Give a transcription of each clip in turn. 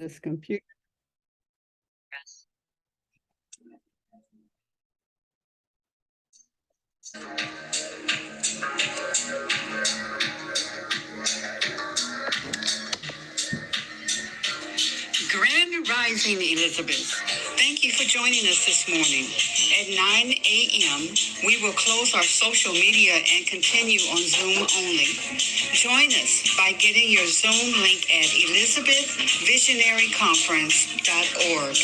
this computer. Grand Rising, Elizabeth. Thank you for joining us this morning. At 9 a.m., we will close our social media and continue on Zoom only. Join us by getting your Zoom link at elizabethvisionaryconference.org.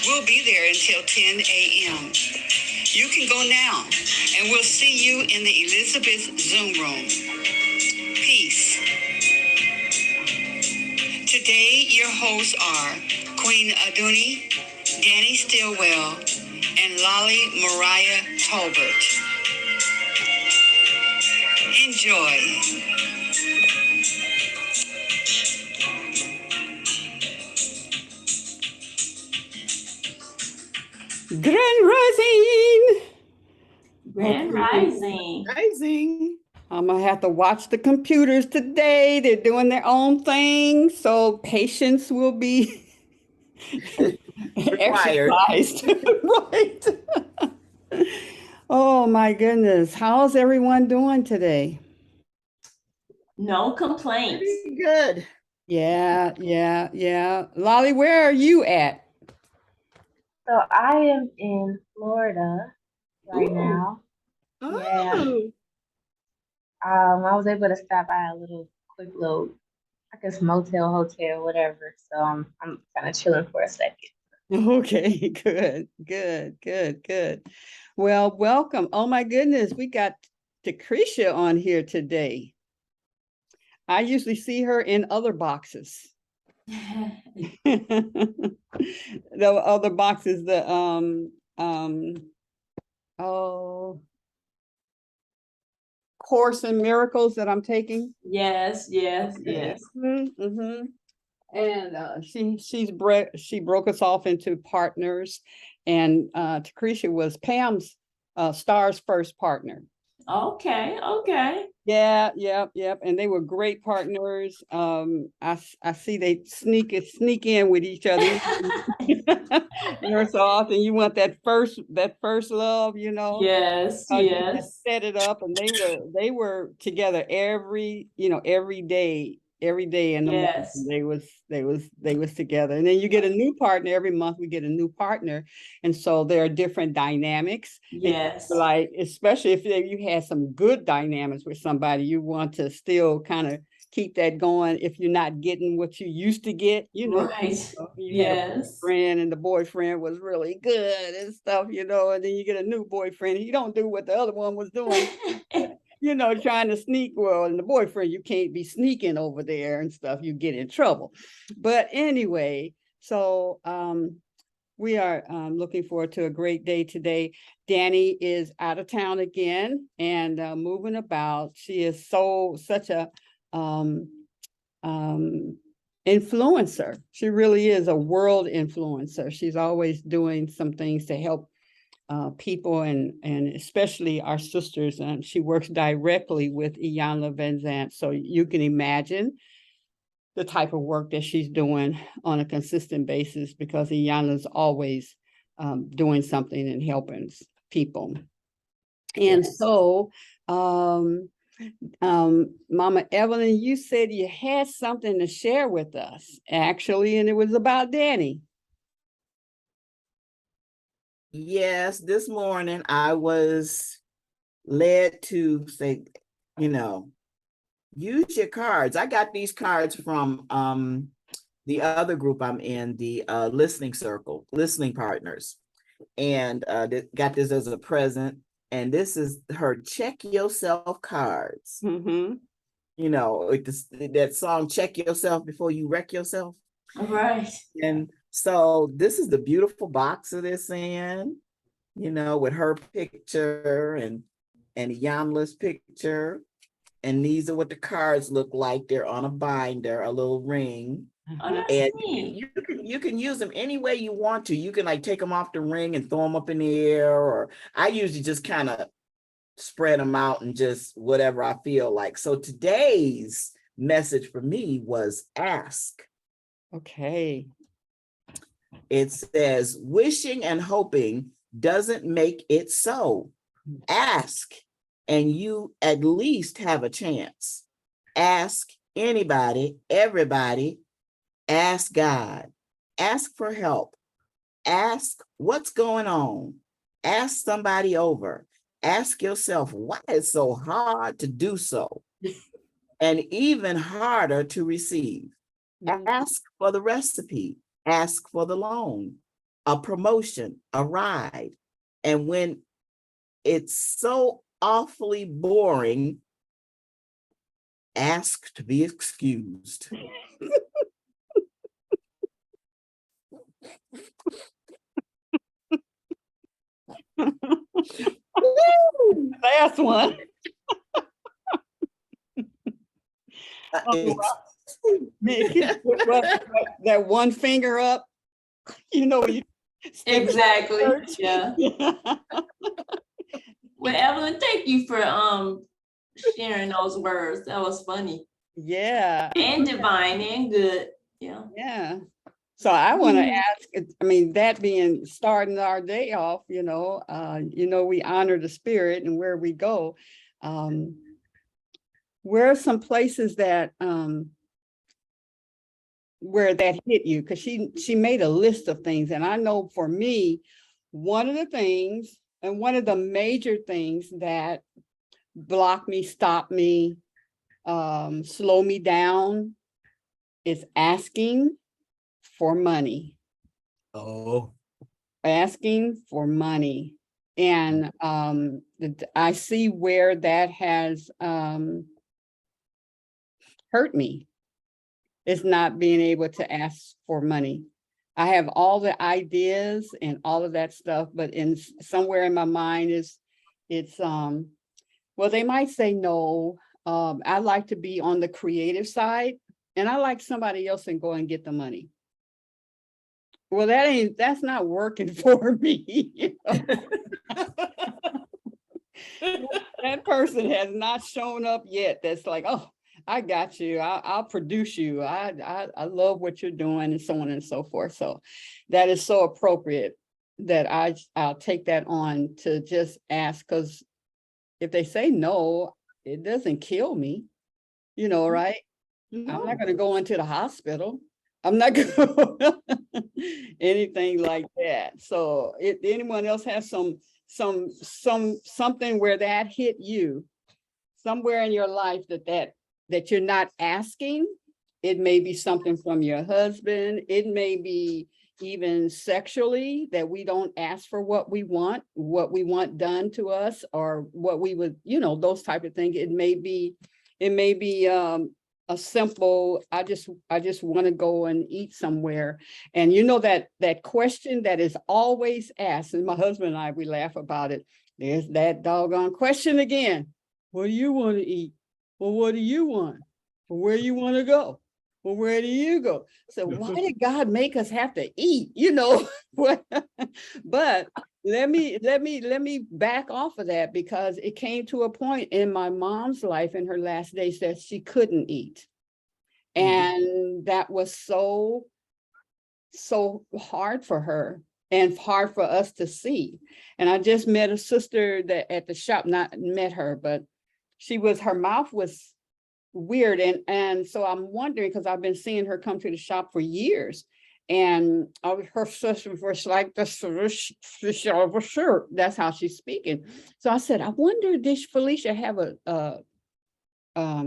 We'll be there until 10 a.m. You can go now, and we'll see you in the Elizabeth Zoom room. Peace. Today, your hosts are Queen Aduni, Danni Stillwell, and Lolly Mariah Tolbert. Enjoy. Grand Rising! Grand Rising. Rising. I'm gonna have to watch the computers today. They're doing their own thing, so patience will be Required. exercised. Right. Oh my goodness. How's everyone doing today? No complaints. Pretty good. Yeah. Lolly, where are you at? So I am in Florida right now. Oh, Yeah. I was able to stop by a quick little, I guess motel, hotel, whatever. So I'm kind of chilling for a second. Okay, good. Well, welcome. Oh my goodness, we got Decretia on here today. I usually see her in other boxes. The other boxes, Course in Miracles that I'm taking. Yes. Mm-hmm. And she broke us off into partners, and Decretia was Pam's Star's first partner. Okay. Yeah, and they were great partners. I see they sneak in with each other. So often you want that first love, you know. Yes. You just set it up, and they were together every day, in the morning. They was together, and then you get a new partner every month. We get a new partner, and so there are different dynamics. Yes. Like, especially if you had some good dynamics with somebody, you want to still kind of keep that going. If you're not getting what you used to get, Right. You had a boyfriend and the boyfriend was really good and stuff, and then you get a new boyfriend and you don't do what the other one was doing. Trying to sneak. Well, and the boyfriend, you can't be sneaking over there and stuff. You get in trouble. But anyway, so we are looking forward to a great day today. Danni is out of town again and moving about. She is such a influencer. She really is a world influencer. She's always doing some things to help people and especially our sisters. And she works directly with Iyanla Vanzant. So you can imagine the type of work that she's doing on a consistent basis, because Iyanla's always doing something and helping people. And so, Mama Evelyn, you said you had something to share with us, actually, and it was about Danni. Yes, this morning I was led to say, use your cards. I got these cards from the other group I'm in, the listening circle, listening partners, and got this as a present. And this is her check yourself cards. Mm-hmm. That song, check yourself before you wreck yourself. All right. And so this is the beautiful box of this in, with her picture and Iyanla's picture. And these are what the cards look like. They're on a binder, a little ring. Oh, that's and neat. you can use them any way you want to. You can take them off the ring and throw them up in the air, or I usually just kind of spread them out and just whatever I feel like. So today's message for me was ask. Okay. It says, wishing and hoping doesn't make it so. Ask, and you at least have a chance. Ask anybody, everybody. Ask God. Ask for help. Ask what's going on. Ask somebody over. Ask yourself why it's so hard to do so, and even harder to receive. Ask for the recipe. Ask for the loan, a promotion, a ride. And when it's so awfully boring, ask to be excused. Last one. It's- That one finger up, you know, you stick Exactly. church. Yeah. Well, Evelyn, thank you for sharing those words. That was funny Yeah. and divine and good. Yeah. Yeah. So I want to ask, I mean, that being starting our day off, you know, we honor the spirit and where we go. Where are some places that where that hit you? Because she made a list of things. And I know for me, one of the things and one of the major things that block me, stop me, slow me down is asking for money. Oh, Asking for money. And I see where that has hurt me. It's not being able to ask for money. I have all the ideas and all of that stuff, but in somewhere in my mind it's well, they might say no. I like to be on the creative side, and I like somebody else and go and get the money. Well, that's not working for me. You know? That person has not shown up yet. That's like, oh, I got you. I'll produce you. I love what you're doing, and so on and so forth. So that is so appropriate that I'll take that on to just ask, because if they say no, it doesn't kill me, you know, right? I'm not going to go into the hospital. I'm not going to anything like that. So if anyone else has something where that hit you somewhere in your life that you're not asking, it may be something from your husband. It may be even sexually, that we don't ask for what we want done to us, or what we would, those type of things. It may be a simple, I just want to go and eat somewhere. And that question that is always asked, and my husband and I, we laugh about it. There's that doggone question again. What do you want to eat? Well, what do you want? Well, where you want to go? Well, where do you go? So why did God make us have to eat? But let me back off of that, because it came to a point in my mom's life in her last days that she couldn't eat. And that was so hard for her and hard for us to see. And I just met a sister that at the shop, not met her, but her mouth was weird. And so I'm wondering, because I've been seeing her come to the shop for years, and her sister was like, that's how she's speaking. So I said, I wonder, did Felicia have a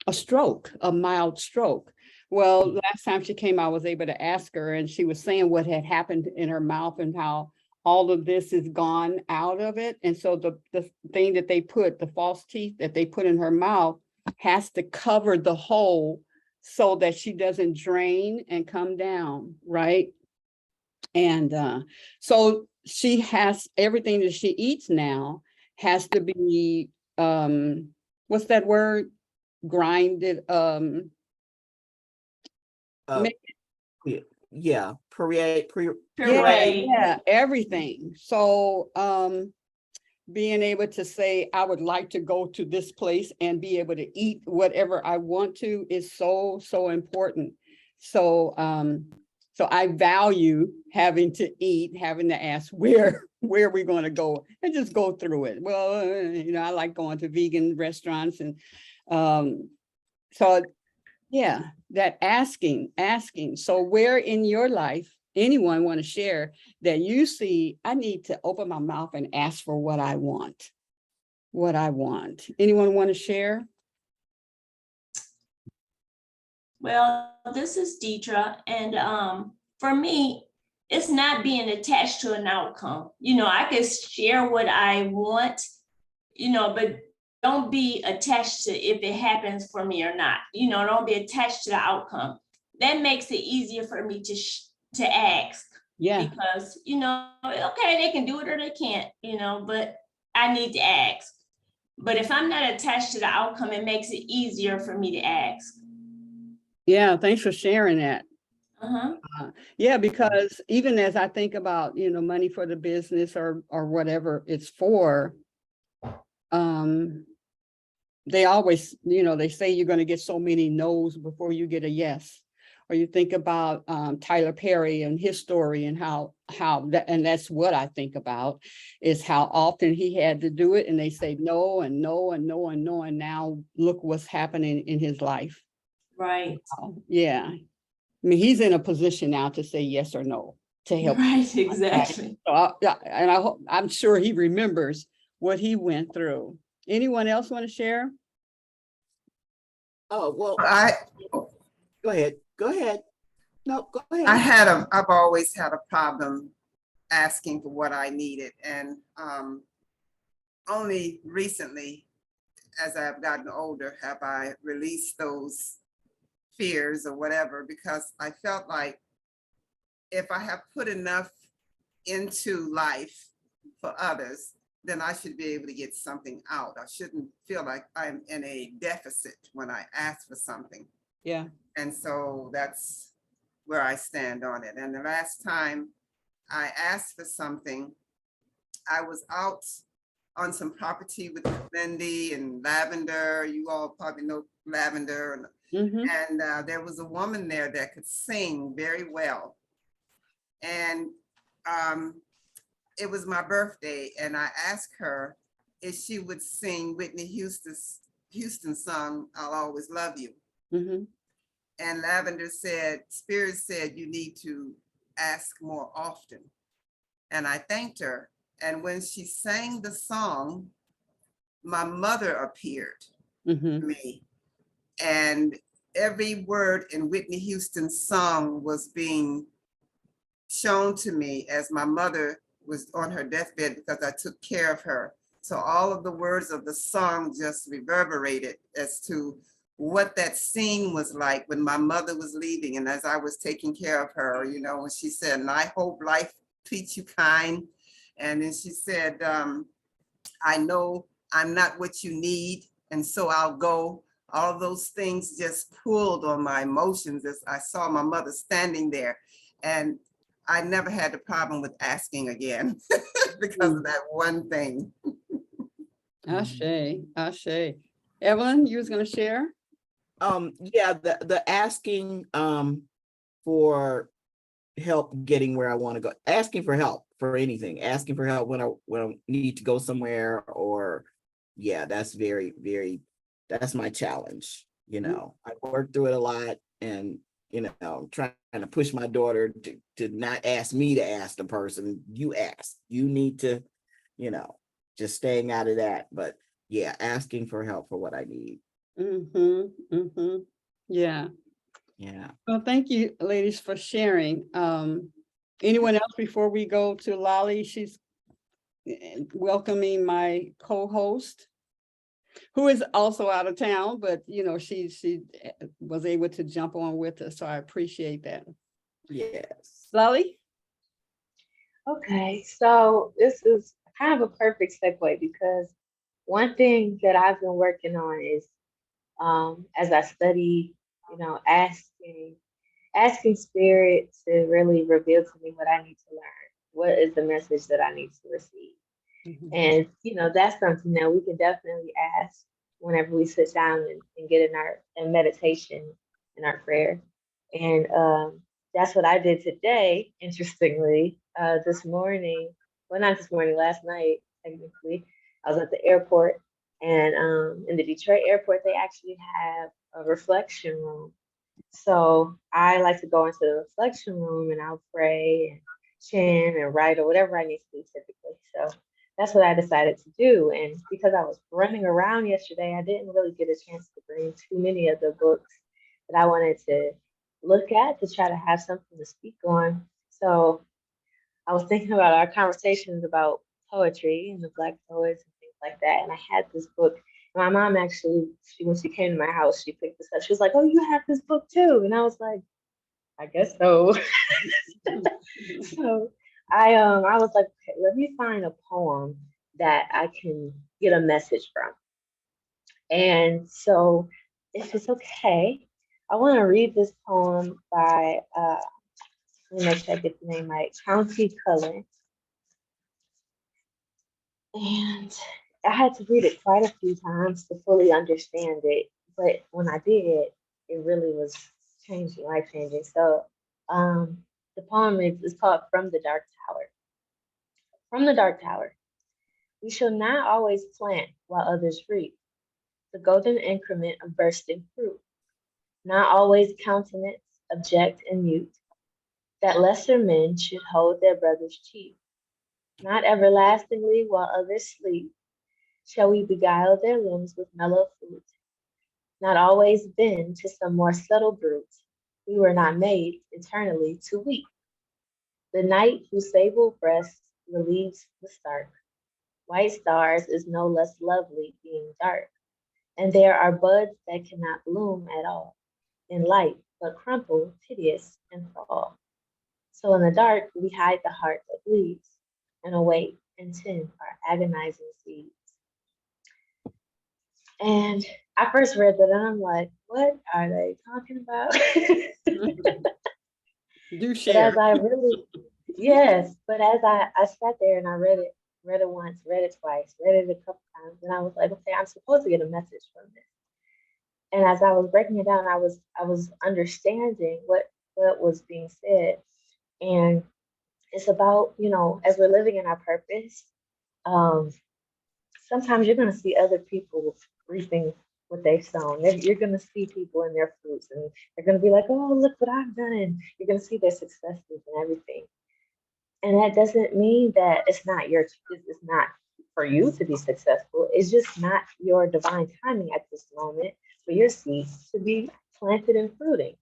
stroke, a mild stroke? Well, last time she came, I was able to ask her, and she was saying what had happened in her mouth and how all of this is gone out of it. And so the thing that they put, the false teeth that they put in her mouth, has to cover the hole so that she doesn't drain and come down, right? And so she has, everything that she eats now has to be, what's that word? Grinded, yeah, puree. Yeah, everything. So being able to say, I would like to go to this place and be able to eat whatever I want to is so important. So, so I value having to eat, having to ask where are we going to go, and just go through it. Well, you know, I like going to vegan restaurants, and so yeah, that asking. So where in your life, anyone want to share that you see, I need to open my mouth and ask for what I want? What I want. Anyone want to share? Well, this is Deidre, and for me, it's not being attached to an outcome. You know, I can share what I want, you know, but don't be attached to if it happens for me or not. You know, don't be attached to the outcome. That makes it easier for me to ask. Yeah. Because, you know, okay, they can do it or they can't, you know, but I need to ask. But if I'm not attached to the outcome, it makes it easier for me to ask. Yeah, thanks for sharing that. Uh-huh. Yeah, because even as I think about, you know, money for the business or whatever it's for, they always, you know, they say you're going to get so many no's before you get a yes. Or you think about Tyler Perry and his story, and how that, and that's what I think about, is how often he had to do it, and they say no and no and no and no, and now look what's happening in his life. Right. Yeah. I mean, he's in a position now to say yes or no to help. Right, exactly. So and I hope, I'm sure he remembers what he went through. Anyone else want to share? Oh, well, go ahead. No, go ahead. I've always had a problem asking for what I needed. And only recently, as I've gotten older, have I released those fears or whatever, because I felt like if I have put enough into life for others, then I should be able to get something out. I shouldn't feel like I'm in a deficit when I ask for something. Yeah. And so that's where I stand on it. And the last time I asked for something, I was out on some property with Lindy and Lavender. You all probably know Lavender. And there was a woman there that could sing very well. And it was my birthday, and I asked her if she would sing Whitney Houston's song, "I'll Always Love You." And Lavender said, Spirit said, you need to ask more often. And I thanked her. And when she sang the song, my mother appeared to me. And every word in Whitney Houston's song was being shown to me as my mother was on her deathbed, because I took care of her. So all of the words of the song just reverberated as to what that scene was like when my mother was leaving, and as I was taking care of her, you know, when she said, and I hope life treats you kind. And then she said, I know I'm not what you need, and so I'll go. All of those things just pulled on my emotions as I saw my mother standing there. And I never had a problem with asking again because of that one thing. Ashe. Evelyn, you was going to share? Yeah, the asking for help getting where I want to go, asking for help for anything, asking for help when I need to go somewhere, or yeah, that's that's my challenge. You know, I work through it a lot, and you know, I'm trying to push my daughter to not ask me to ask the person. You ask, you need to, you know, just staying out of that. But yeah, asking for help for what I need. Yeah. Yeah. Well, thank you, ladies, for sharing. Anyone else before we go to Lolly? She's welcoming my co-host, who is also out of town, but you know, she was able to jump on with us, so I appreciate that. Yes. Lolly? Okay, so this is kind of a perfect segue, because one thing that I've been working on is, as I study, you know, asking spirit to really reveal to me what I need to learn. What is the message that I need to receive? And, you know, that's something that we can definitely ask whenever we sit down and get in meditation, in our prayer. And that's what I did today, interestingly, this morning. Well, not this morning, last night, technically. I was at the airport, and in the Detroit airport, they actually have a reflection room. So I like to go into the reflection room and I'll pray and chant and write or whatever I need to do typically. So that's what I decided to do. And because I was running around yesterday, I didn't really get a chance to bring too many of the books that I wanted to look at to try to have something to speak on. So I was thinking about our conversations about poetry and the Black poets and things like that. And I had this book. My mom actually, when she came to my house, she picked this up. She was like, "Oh, you have this book too?" And I was like, "I guess so." So I was like, okay, let me find a poem that I can get a message from. And so, if it's okay, I want to read this poem by let me make sure I get the name right, County Cullen. And I had to read it quite a few times to fully understand it. But when I did, it really was changing, life changing. So the poem is called From the Dark Tower. From the Dark Tower. We shall not always plant while others reap, the golden increment of bursting fruit. Not always countenance, object, and mute, that lesser men should hold their brothers cheap. Not everlastingly while others sleep, shall we beguile their limbs with mellow flute, not always bend to some more subtle brute. We were not made eternally to weep. The night whose sable breast relieves the stark. White stars is no less lovely being dark. And there are buds that cannot bloom at all in light, but crumple, piteous, and fall. So in the dark we hide the heart that bleeds, and await and tend our agonizing seeds. And I first read that and I'm like, what are they talking about? Do But share. as I really, yes, but as I sat there and I read it once, read it twice, read it a couple times, and I was like, okay, I'm supposed to get a message from this. And as I was breaking it down, I was understanding what was being said. And it's about, as we're living in our purpose, um, sometimes you're going to see other people reaping what they've sown. You're going to see people in their fruits, and they're going to be like, "Oh, look what I've done!" And you're going to see their successes and everything. And that doesn't mean that it's not for you to be successful. It's just not your divine timing at this moment for your seeds to be planted and fruiting.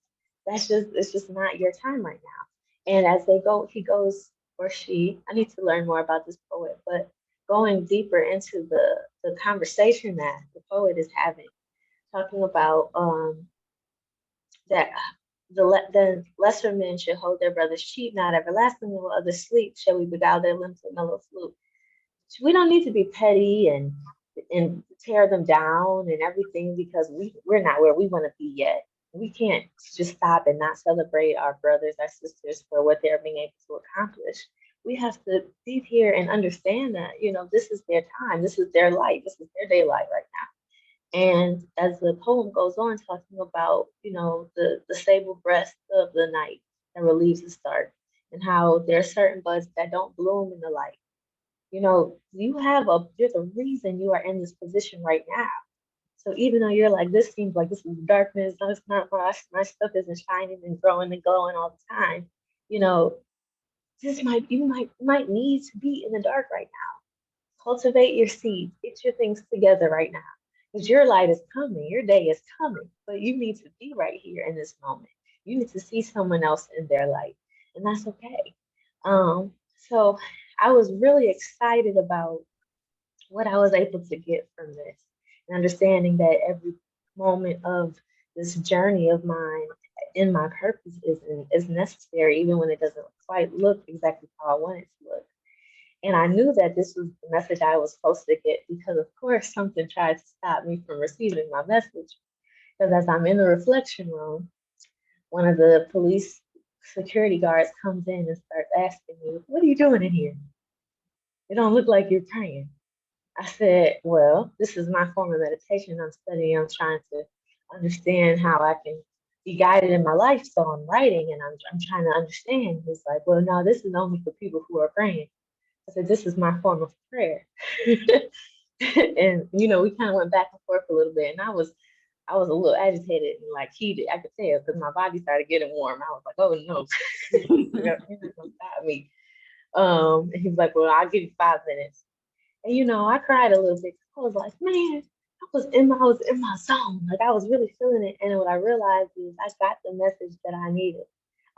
It's just not your time right now. And as they go, he goes or she. I need to learn more about this poet, but going deeper into the conversation that the poet is having, talking about that the lesser men should hold their brothers cheap, not everlastingly while others sleep. Shall we beguile their limbs with mellow flute? We don't need to be petty and tear them down and everything because we're not where we want to be yet. We can't just stop and not celebrate our brothers, our sisters for what they're being able to accomplish. We have to be here and understand that, this is their time, this is their life, this is their daylight right now. And as the poem goes on, talking about, the sable breast of the night that relieves the start, and how there are certain buds that don't bloom in the light. There's a reason you are in this position right now. So even though you're like, this seems like this is darkness, no, it's not, my stuff isn't shining and growing and glowing all the time, you know, you might need to be in the dark right now. Cultivate your seeds, get your things together right now. Because your light is coming, your day is coming, but you need to be right here in this moment. You need to see someone else in their light, and that's okay. So I was really excited about what I was able to get from this, and understanding that every moment of this journey of mine in my purpose is necessary, even when it doesn't quite look exactly how I want it to look. And I knew that this was the message I was supposed to get because, of course, something tried to stop me from receiving my message. Because as I'm in the reflection room, one of the police security guards comes in and starts asking me, "What are you doing in here? It don't look like you're praying." I said, "Well, this is my form of meditation. I'm studying. I'm trying to understand how I can be guided in my life. So I'm writing and I'm trying to understand. He's like, well, no, this is only for people who are praying. I said, this is my form of prayer. And we kind of went back and forth a little bit. And I was a little agitated and like heated. I could tell because my body started getting warm. I was like, oh no, you're not gonna stop me. And he was like, well, I'll give you 5 minutes. And I cried a little bit. I was like, man, I was in my zone. Like I was really feeling it. And what I realized is I got the message that I needed.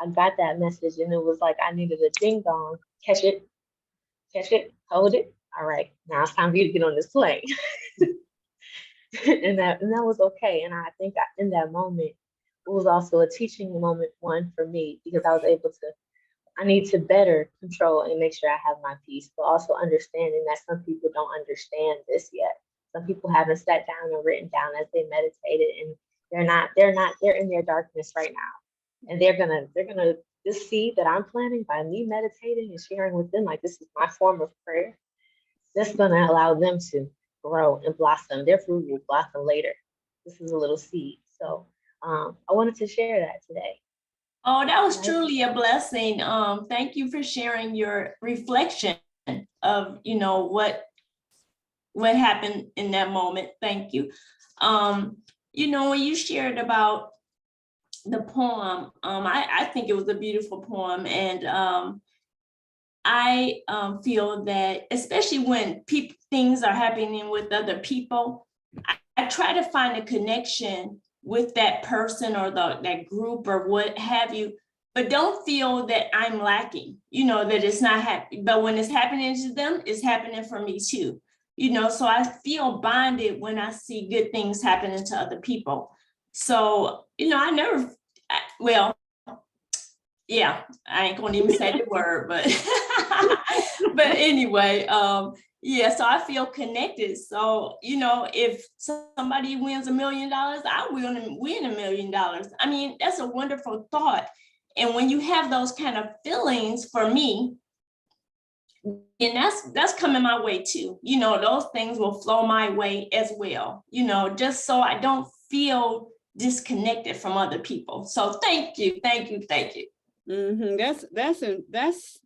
I got that message, and it was like I needed a ding dong. Catch it, hold it. All right, now it's time for you to get on this plane. and that was okay. And I think in that moment, it was also a teaching moment, one for me, because I need to better control and make sure I have my peace, but also understanding that some people don't understand this yet. Some people haven't sat down and written down as they meditated, and they're in their darkness right now. And they're gonna this seed that I'm planting by me meditating and sharing with them, like this is my form of prayer, that's gonna allow them to grow and blossom. Their fruit will blossom later. This is a little seed. So I wanted to share that today. Oh, that was truly a blessing. Thank you for sharing your reflection of, what happened in that moment. Thank you. When you shared about the poem, I think it was a beautiful poem. And I feel that, especially when things are happening with other people, I try to find a connection with that person or that group or what have you, but don't feel that I'm lacking, that it's not happening. But when it's happening to them, it's happening for me too. So I feel bonded when I see good things happening to other people. So, yeah, I ain't gonna even say the word, but but anyway, yeah, so I feel connected. So, if somebody wins $1 million, I will win $1 million. I mean, that's a wonderful thought. And when you have those kind of feelings, for me, and that's coming my way too. Those things will flow my way as well, just so I don't feel disconnected from other people. So thank you. Mm-hmm.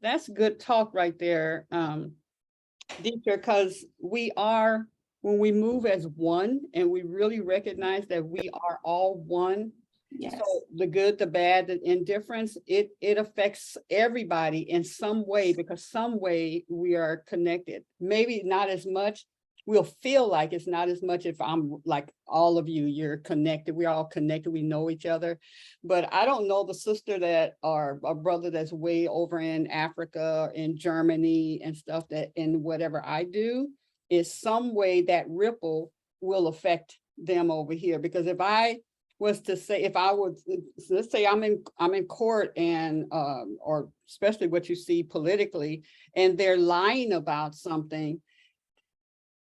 That's good talk right there, Deetra, because when we move as one and we really recognize that we are all one. Yes. So the good, the bad, the indifference, it affects everybody in some way, because some way we are connected. Maybe not as much. We'll feel like it's not as much if I'm like all of you, you're connected. We're all connected. We know each other. But I don't know the sister or a brother that's way over in Africa, in Germany and stuff, that in whatever I do is some way that ripple will affect them over here. Because if I was to say, let's say I'm in court and or especially what you see politically, and they're lying about something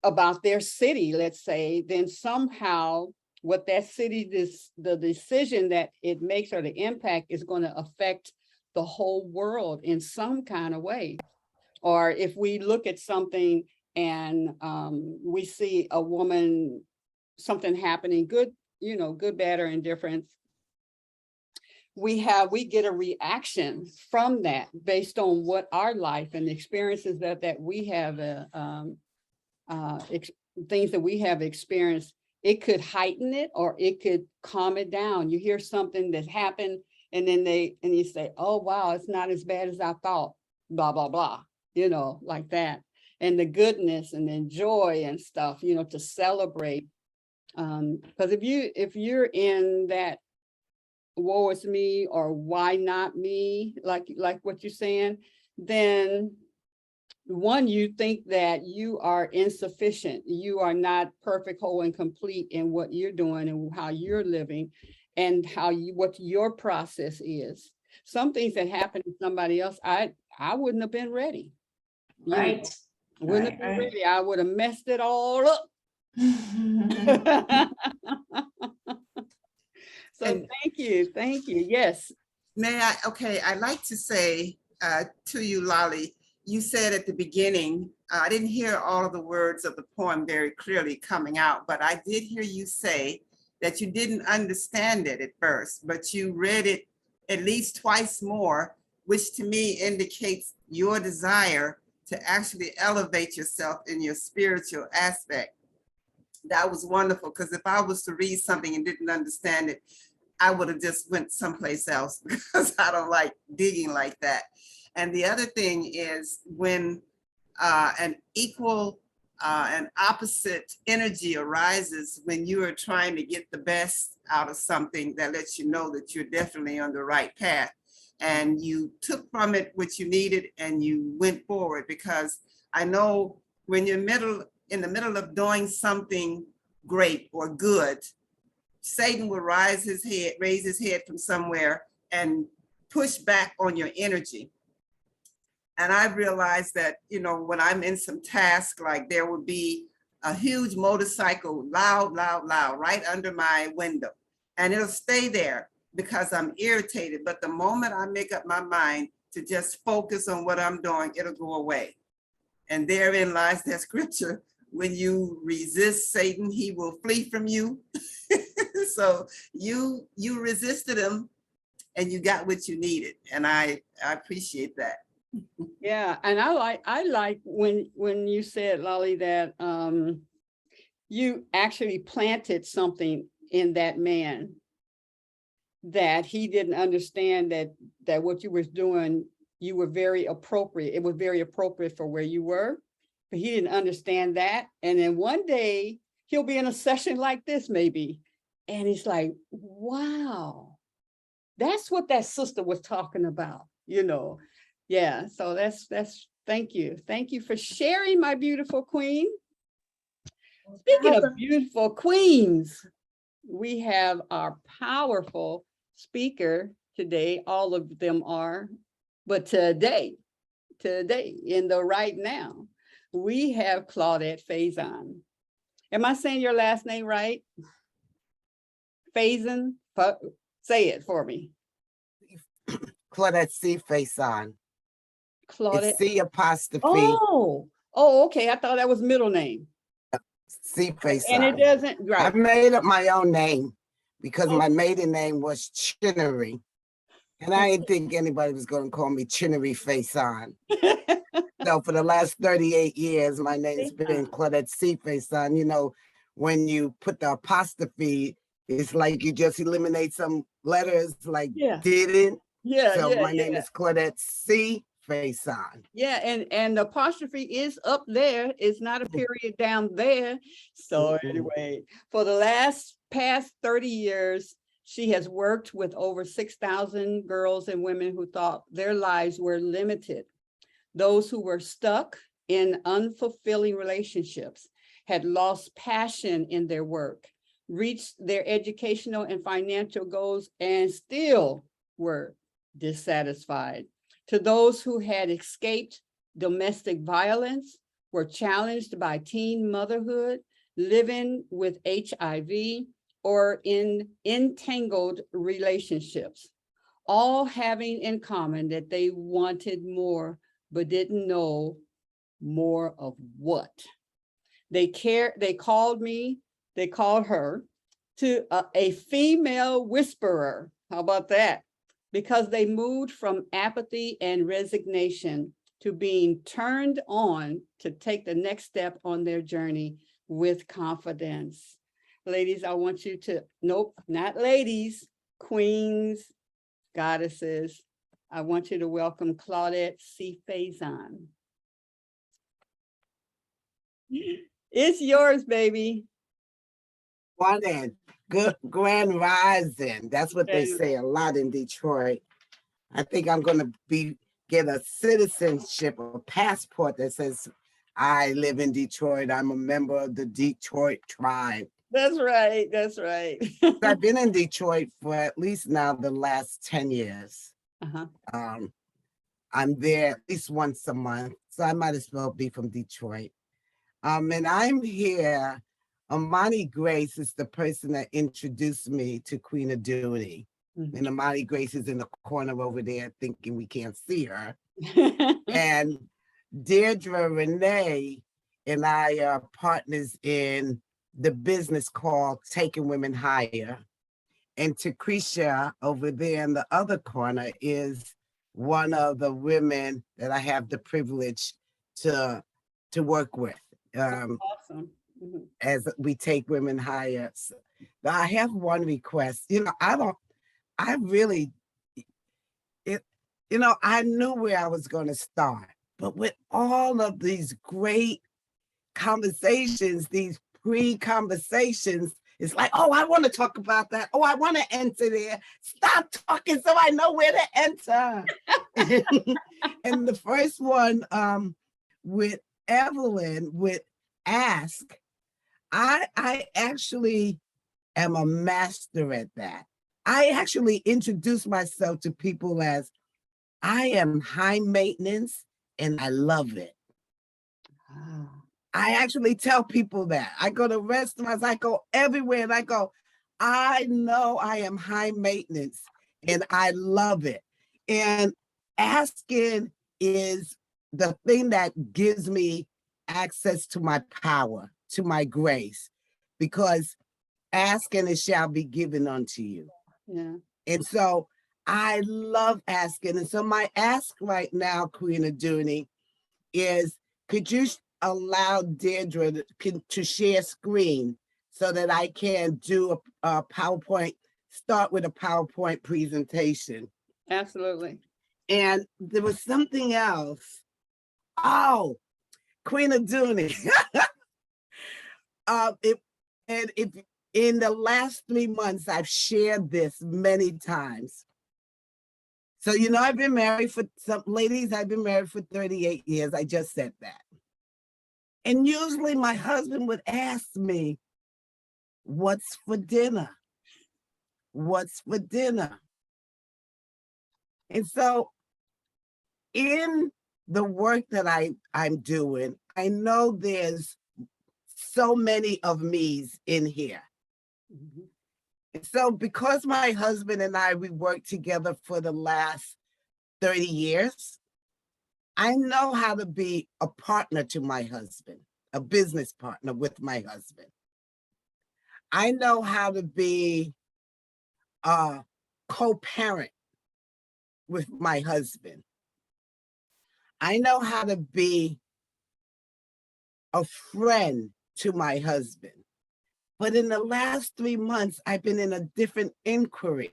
about their city, let's say, then somehow what that city, the decision that it makes or the impact is going to affect the whole world in some kind of way. Or if we look at something and we see a woman, something happening, good, good, bad, or indifference, we get a reaction from that based on what our life and the experiences that we have, things that we have experienced. It could heighten it or it could calm it down. You hear something that happened and then you say, oh, wow, it's not as bad as I thought, blah, blah, blah, like that. And the goodness and the joy and stuff, to celebrate. Because if you're in that woe is me or why not me, like what you're saying, then one, you think that you are insufficient. You are not perfect, whole, and complete in what you're doing and how you're living and what your process is. Some things that happen to somebody else, I wouldn't have been ready. Right. Wouldn't have been ready. I would have messed it all up. So thank you. Yes. May I? Okay, I'd like to say to you, Lolly, you said at the beginning, I didn't hear all of the words of the poem very clearly coming out, but I did hear you say that you didn't understand it at first, but you read it at least twice more, which to me indicates your desire to actually elevate yourself in your spiritual aspect. That was wonderful, because if I was to read something and didn't understand it, I would have just went someplace else because I don't like digging like that. And the other thing is when an equal and opposite energy arises when you are trying to get the best out of something, that lets you know that you're definitely on the right path. And you took from it what you needed and you went forward, because I know when you're in the middle of doing something great or good, Satan will raise his head from somewhere and push back on your energy. And I realized that, you know, when I'm in some task, like there would be a huge motorcycle, loud, right under my window. And it'll stay there because I'm irritated. But the moment I make up my mind to just focus on what I'm doing, it'll go away. And therein lies that scripture. When you resist Satan, he will flee from you. So you resisted him and you got what you needed. And I appreciate that. Yeah, and I like when you said, Lolly, that you actually planted something in that man that he didn't understand that what you were doing, you were very appropriate. It was very appropriate for where you were, but he didn't understand that. And then one day he'll be in a session like this maybe, and he's like, wow, that's what that sister was talking about, you know. Yeah, so that's thank you. Thank you for sharing, my beautiful queen. Speaking of beautiful queens, we have our powerful speaker today. All of them are, but today, in the right now, we have Claudette C'Faison. Am I saying your last name right? C'Faison? Say it for me. Claudette C'Faison. Claudette. It's C apostrophe. Oh, okay. I thought that was middle name. C'Faison. And it doesn't, I right. made up my own name because my maiden name was Chinnery. And I didn't think anybody was going to call me Chinnery Faison. So for the last 38 years, my name's been Claudette C'Faison. You know, when you put the apostrophe, it's like you just eliminate some letters like didn't. Yeah. So my name is Claudette C'Faison. Yeah, and the apostrophe is up there. It's not a period down there. So anyway, for the past 30 years, she has worked with over 6,000 girls and women who thought their lives were limited. Those who were stuck in unfulfilling relationships, had lost passion in their work, reached their educational and financial goals, and still were dissatisfied. To those who had escaped domestic violence, were challenged by teen motherhood, living with HIV, or in entangled relationships, all having in common that they wanted more, but didn't know more of what. They called her to a female whisperer. How about that? Because they moved from apathy and resignation to being turned on to take the next step on their journey with confidence. Ladies, I want you to, nope, not ladies, queens, goddesses. I want you to welcome Claudette C'Faison. It's yours, baby. Good grand rising. That's what they say a lot in Detroit. I think I'm going to get a citizenship or passport that says I live in Detroit. I'm a member of the Detroit tribe. That's right. That's right. I've been in Detroit for at least now the last 10 years. I'm there at least once a month, so I might as well be from Detroit. And I'm here. Amani Grace is the person that introduced me to Queen Aduni. And Amani Grace is in the corner over there thinking we can't see her. And Deirdre Renee and I are partners in the business called Taking Women Higher. And Takrisha over there in the other corner is one of the women that I have the privilege to work with. Awesome. Mhm. As we take women higher. So, but I have one request. I really, I knew where I was going to start, but with all of these great conversations, these pre-conversations, it's like, oh, I want to talk about that. Oh, I want to enter there. Stop talking so I know where to enter. And the first one with Evelyn, with Ask, I actually am a master at that. I actually introduce myself to people as I am high maintenance and I love it. Ah. I actually tell people that. I go to restaurants, I go everywhere, and I go, I know I am high maintenance and I love it. And asking is the thing that gives me access to my power, to my grace, because ask and it shall be given unto you. Yeah. And so I love asking. And so my ask right now, Queen Aduni, is could you allow Deirdre to share screen so that I can do a PowerPoint, start with a PowerPoint presentation. Absolutely. And there was something else. Oh, Queen Aduni. If in the last 3 months, I've shared this many times. So, I've been married for some ladies, I've been married for 38 years. I just said that. And usually my husband would ask me, what's for dinner? What's for dinner? And so in the work that I'm doing, I know there's so many of me's in here. Mhm. And so because my husband and we worked together for the last 30 years, I know how to be a partner to my husband, a business partner with my husband. I know how to be a co-parent with my husband. I know how to be a friend to my husband. But in the last 3 months, I've been in a different inquiry.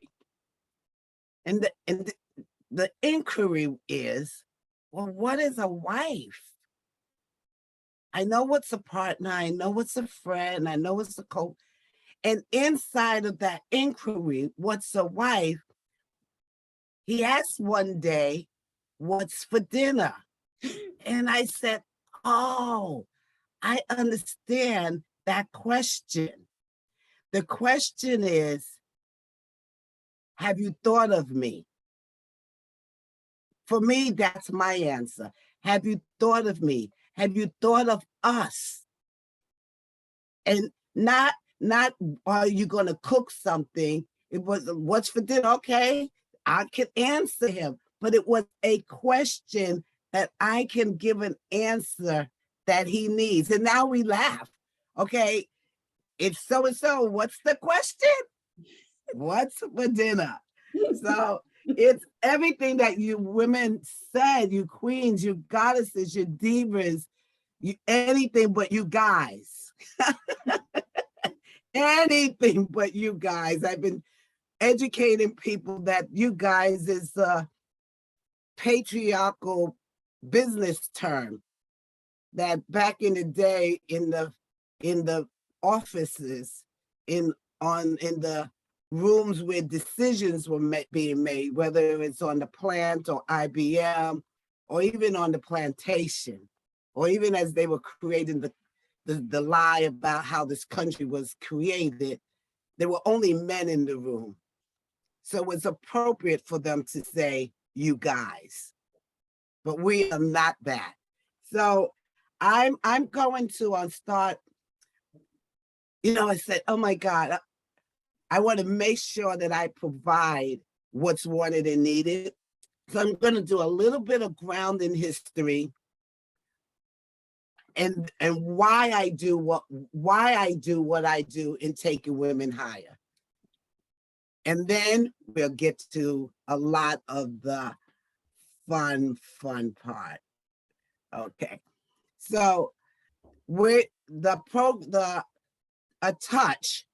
And the inquiry is, well, what is a wife? I know what's a partner, I know what's a friend, I know what's a co. And inside of that inquiry, what's a wife? He asked one day, what's for dinner? And I said, oh, I understand that question. The question is, have you thought of me? For me, that's my answer. Have you thought of me? Have you thought of us? And not are you going to cook something? It was, what's for dinner? Okay, I can answer him. But it was a question that I can give an answer that he needs. And now we laugh. Okay, it's so-and-so. What's the question? What's for dinner? So it's everything that you women said, you queens, you goddesses, you divas, you anything but you guys. Anything but you guys. I've been educating people that you guys is a patriarchal business term that back in the day in the offices, in the rooms where decisions were being made, whether it's on the plant or IBM, or even on the plantation, or even as they were creating the lie about how this country was created, there were only men in the room. So it's appropriate for them to say, you guys, but we are not that. So I'm going to start, I said, oh my God, I want to make sure that I provide what's wanted and needed. So I'm going to do a little bit of ground in history. and why I do what I do in taking women higher. And then we'll get to a lot of the fun part. Okay. So with a touch,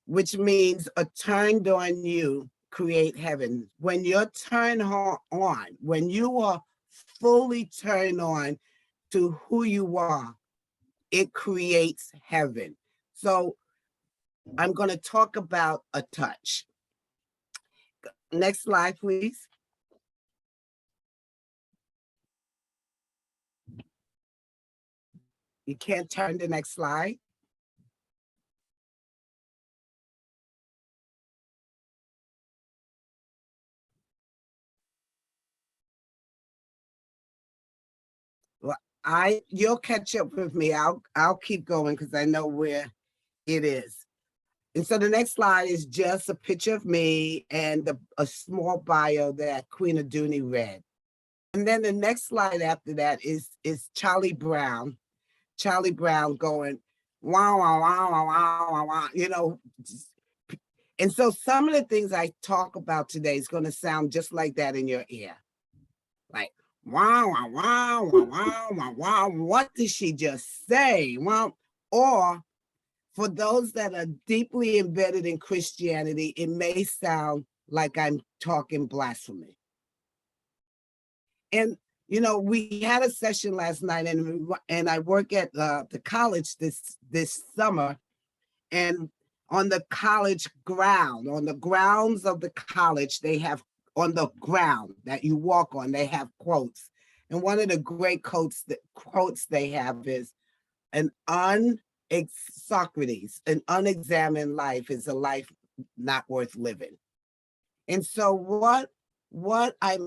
which means a turned on you, create heaven. When you're turned on, when you are fully turned on to who you are, it creates heaven. So I'm going to talk about a touch. Next slide, please. You can't turn the next slide. Well, you'll catch up with me. I'll keep going because I know where it is. And so the next slide is just a picture of me and a small bio that Queen Aduni read. And then the next slide after that is Charlie Brown. Charlie Brown going, wow, wow, wow, wow, wow, wow, wow, you know. And so some of the things I talk about today is going to sound just like that in your ear. Like, wow, wow, wow, wow, wow, wow, wow, what did she just say? Well, or for those that are deeply embedded in Christianity, it may sound like I'm talking blasphemy. And, you know, we had a session last night and I work at the college this summer, and on the college ground, on the grounds of the college, they have, on the ground that you walk on, they have quotes. And one of the great quotes they have is Socrates, an unexamined life is a life not worth living. And so what I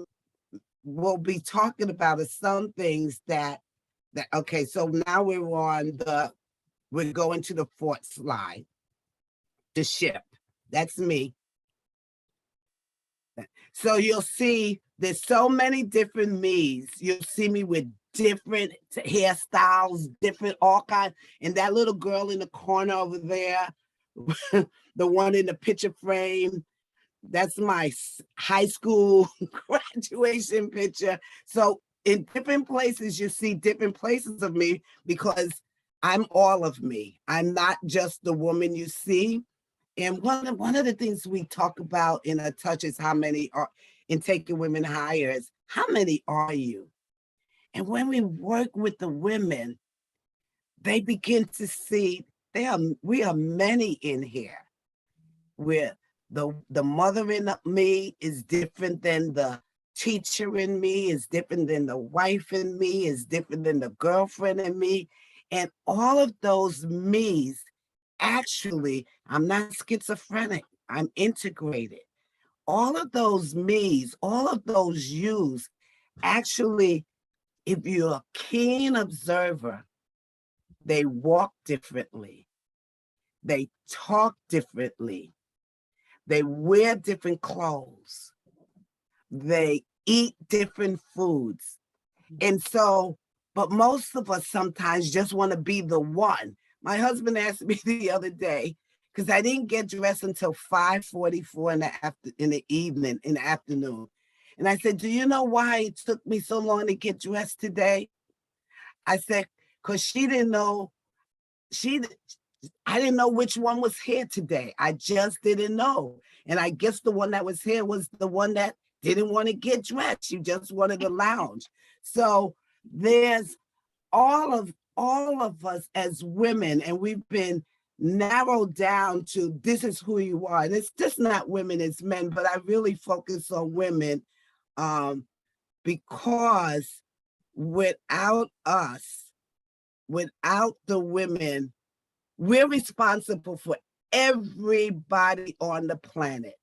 will be talking about is some things that okay, so now we're going to the fourth slide, the ship. That's me. So you'll see there's so many different me's. You'll see me with different hairstyles, different all kinds. And that little girl in the corner over there, the one in the picture frame, that's my high school graduation picture. So in different places, you see different places of me because I'm all of me. I'm not just the woman you see. And one of the things we talk about in A Touch is how many are in Taking Women Higher is how many are you? And when we work with the women, they begin to see we are many in here. Where the mother in me is different than the teacher in me, is different than the wife in me, is different than the girlfriend in me. And all of those me's, actually, I'm not schizophrenic, I'm integrated. All of those me's, all of those you's, actually, if you're a keen observer, they walk differently, they talk differently, they wear different clothes, they eat different foods. And so, but most of us sometimes just want to be the one. My husband asked me the other day, because I didn't get dressed until 5:44 in the afternoon. And I said, do you know why it took me so long to get dressed today? I said, because I didn't know which one was here today. I just didn't know. And I guess the one that was here was the one that didn't want to get dressed. You just wanted to lounge. So there's all of us as women, and we've been narrowed down to this is who you are. And it's just not women, it's men, but I really focus on women because without us, without the women, we're responsible for everybody on the planet.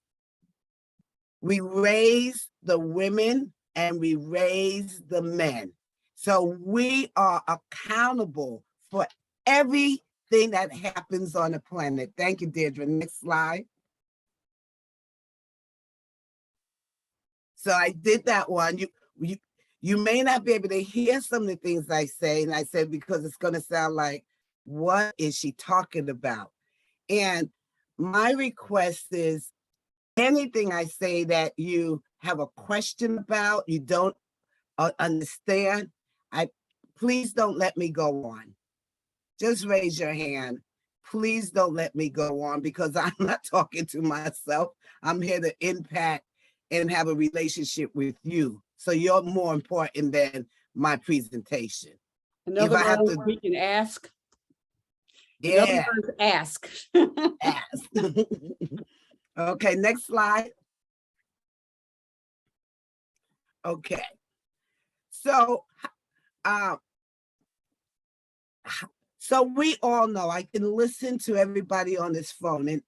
We raise the women and we raise the men. So we are accountable for everything that happens on the planet. Thank you, Deirdre. Next slide. So I did that one. You may not be able to hear some of the things I say, and I said because it's going to sound like, what is she talking about? And my request is anything I say that you have a question about, you don't understand, please don't let me go on. Just raise your hand. Please don't let me go on, because I'm not talking to myself. I'm here to impact and have a relationship with you. So you're more important than my presentation. In If other I have words, to- we can ask. In other Yeah, words, ask. ask. Okay, next slide. Okay. So, so we all know, I can listen to everybody on this phone, and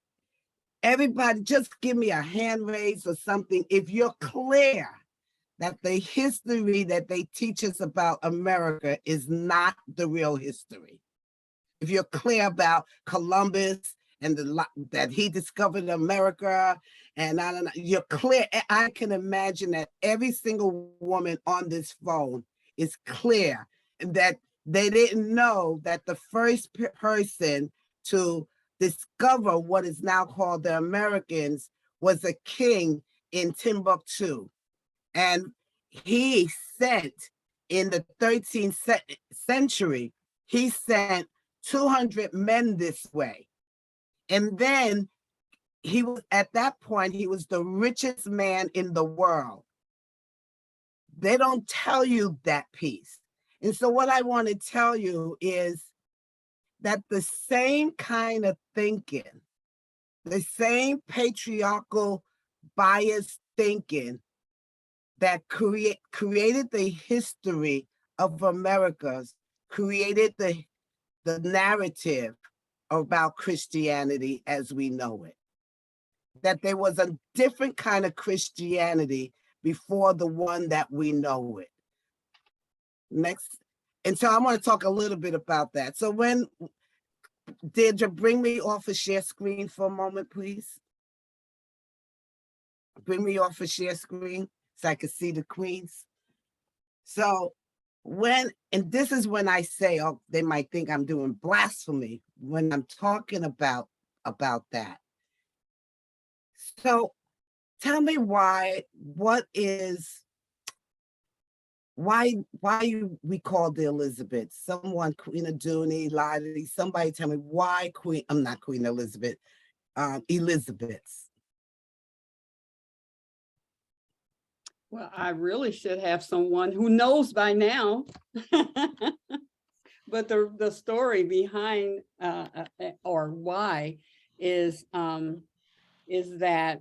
everybody just give me a hand raise or something if you're clear that the history that they teach us about America is not the real history. If you're clear about Columbus and that he discovered America, and I don't know, you're clear. I can imagine that every single woman on this phone is clear that they didn't know that the first person to discover what is now called the Americans was a king in Timbuktu. And he sent, in the 13th century, he sent 200 men this way. And then he was, at that point, he was the richest man in the world. They don't tell you that piece. And so what I want to tell you is that the same kind of thinking, the same patriarchal bias thinking that created the history of Americas, created the narrative about Christianity as we know it. That there was a different kind of Christianity before the one that we know it. Next. And so I want to talk a little bit about that. So Deirdre, bring me off a share screen for a moment, please. Bring me off a share screen so I can see the queens. So and this is when I say, oh, they might think I'm doing blasphemy when I'm talking about that. So tell me why we call the Elizabeth, someone Queen Aduni, Lottie, somebody tell me why I'm not Queen Elizabeth, Elizabeths. Well, I really should have someone who knows by now. But the story behind or why is that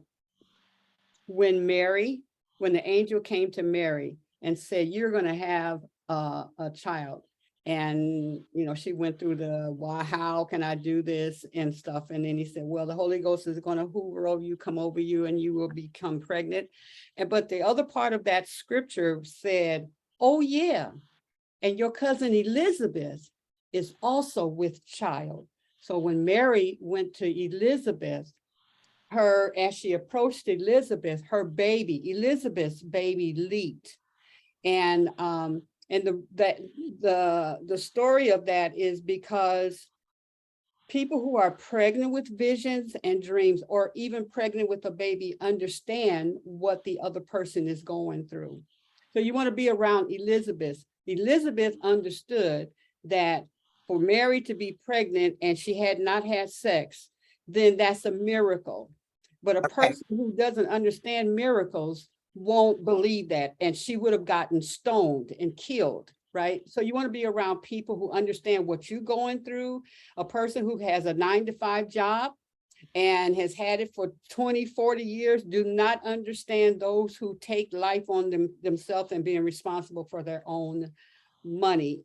when the angel came to Mary and said, you're going to have a child. And, she went through the, why, how can I do this and stuff. And then he said, well, the Holy Ghost is going to hover over you, come over you, and you will become pregnant. But the other part of that scripture said, oh, yeah. And your cousin Elizabeth is also with child. So when Mary went to Elizabeth, as she approached Elizabeth, Elizabeth's baby leaped. And the story of that is because people who are pregnant with visions and dreams, or even pregnant with a baby, understand what the other person is going through. So you want to be around Elizabeth. Elizabeth understood that for Mary to be pregnant and she had not had sex, then that's a miracle. But a person who doesn't understand miracles won't believe that, and she would have gotten stoned and killed, right? So you want to be around people who understand what you're going through. A person who has a 9-to-5 job and has had it for 20, 40 years do not understand those who take life on themselves and being responsible for their own money,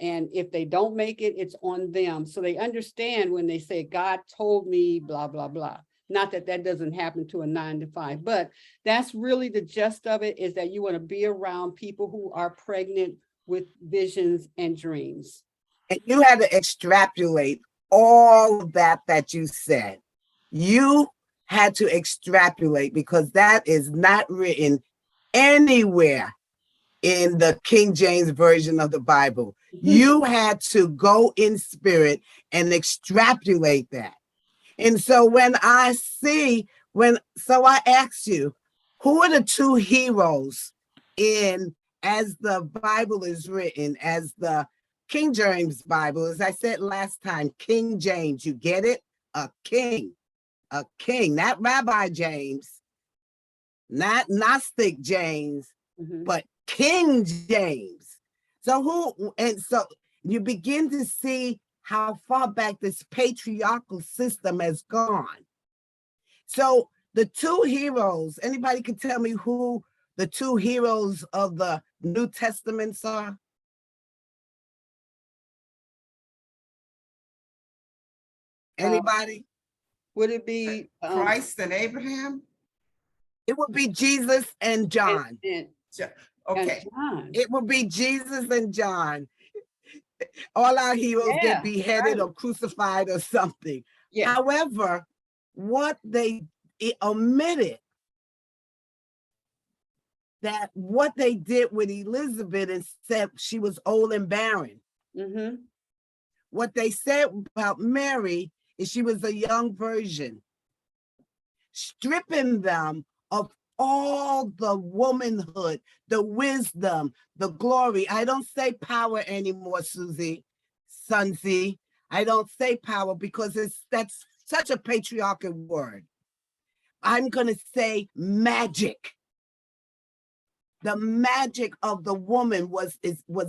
and if they don't make it, it's on them. So they understand when they say, God told me, blah, blah, blah. Not that doesn't happen to a 9-to-5, but that's really the gist of it, is that you want to be around people who are pregnant with visions and dreams. And you had to extrapolate all of that you said. You had to extrapolate because that is not written anywhere in the King James Version of the Bible. You had to go in spirit and extrapolate that. And so when I I ask you, who are the two heroes in, as the Bible is written, as the King James Bible, as I said last time, King James, you get it? A king, not Rabbi James, not Gnostic James, but King James. So you begin to see how far back this patriarchal system has gone. So the two heroes, anybody can tell me who the two heroes of the New Testaments are? Anybody? Would it be Christ and Abraham? It would be Jesus and John. Okay. John. It would be Jesus and John. All our heroes get beheaded or crucified or something. Yeah. However, it omitted that what they did with Elizabeth and said she was old and barren. What they said about Mary is she was a young virgin, stripping them of all the womanhood, the wisdom, the glory. I don't say power anymore, Susie. I don't say power because that's such a patriarchal word. I'm gonna say magic. The magic of the woman was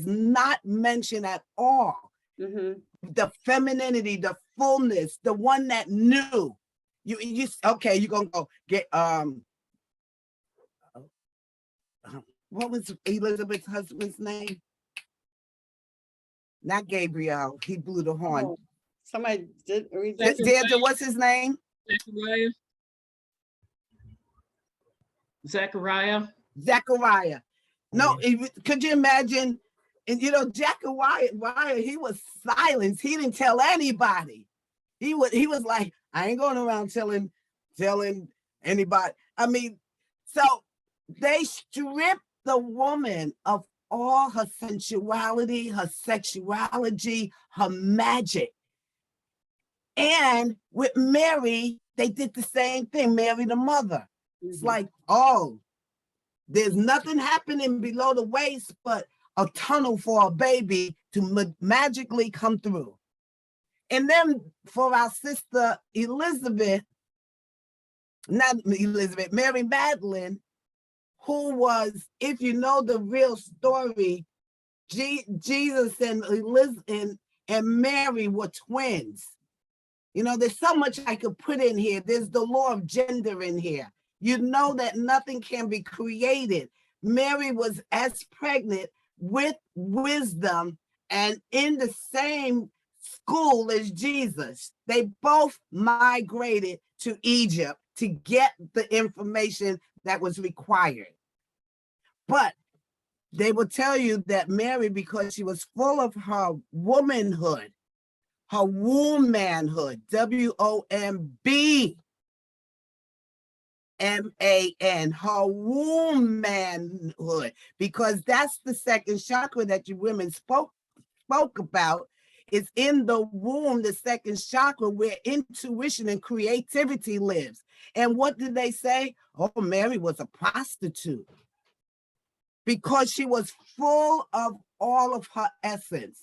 not mentioned at all. The femininity, the fullness, the one that knew. You okay? You're gonna go get what was Elizabeth's husband's name? Not Gabriel. He blew the horn. Oh, somebody did. Deirdre, what's his name? Zechariah. No, could you imagine? And Zechariah, he was silenced. He didn't tell anybody. He was like, I ain't going around telling anybody. I mean, so they stripped the woman of all her sensuality, her sexuality, her magic. And with Mary, they did the same thing, Mary the mother. It's like, oh, there's nothing happening below the waist, but a tunnel for a baby to magically come through. And then for our sister Mary Magdalene, who was, if you know the real story, Jesus and Elizabeth and Mary were twins. You know, there's so much I could put in here. There's the law of gender in here. You know that nothing can be created. Mary was as pregnant with wisdom and in the same school as Jesus. They both migrated to Egypt to get the information that was required. But they will tell you that Mary, because she was full of her womanhood, her womb manhood, WOMB-MAN, her womb manhood, because that's the second chakra that you women spoke about, is in the womb, the second chakra where intuition and creativity lives. And what did they say? Oh, Mary was a prostitute because she was full of all of her essence.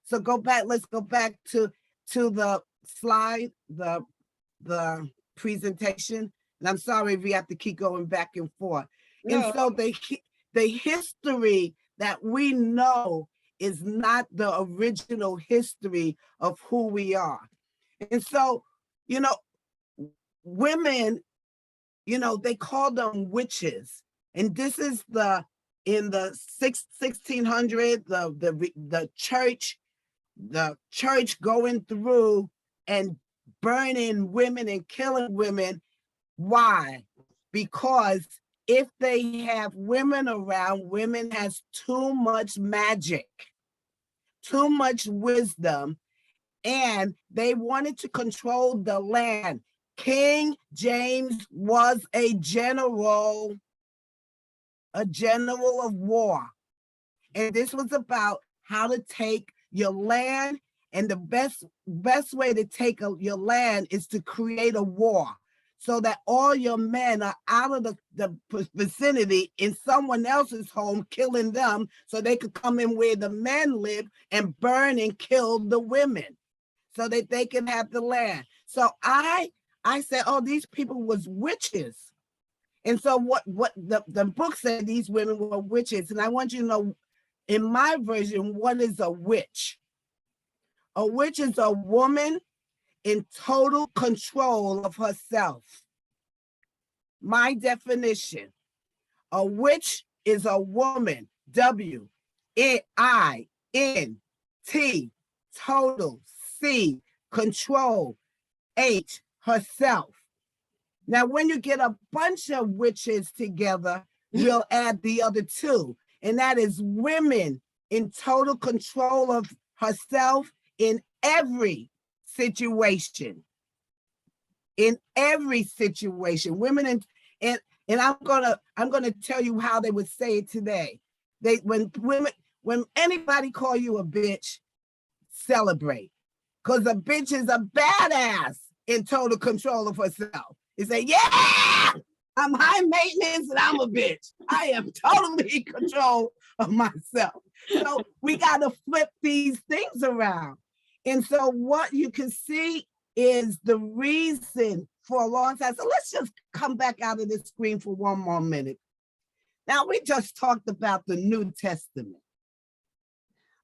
So let's go back to the slide, the presentation. And I'm sorry if we have to keep going back and forth. No. And so the history that we know is not the original history of who we are. And so, women, they call them witches. And this is in the 1600, the church going through and burning women and killing women. Why? Because if they have women around, women has too much magic, too much wisdom, and they wanted to control the land. King James was a general of war. And this was about how to take your land, and the best way to take your land is to create a war, so that all your men are out of the vicinity in someone else's home, killing them, so they could come in where the men live and burn and kill the women, so that they can have the land. So I said, oh, these people was witches. And so what the book said, these women were witches. And I want you to know, in my version, what is a witch? A witch is a woman in total control of herself. My definition, a witch is a woman, W-I-N-T, total, C, control, H, herself. Now, when you get a bunch of witches together, we'll add the other two, and that is women in total control of herself in every situation. In every situation, women and I'm gonna tell you how they would say it today. When anybody call you a bitch, celebrate, because a bitch is a badass in total control of herself. You say, yeah, I'm high maintenance and I'm a bitch. I am totally in control of myself. So we got to flip these things around. And so what you can see is the reason for a long time. So let's just come back out of this screen for one more minute. Now, we just talked about the New Testament.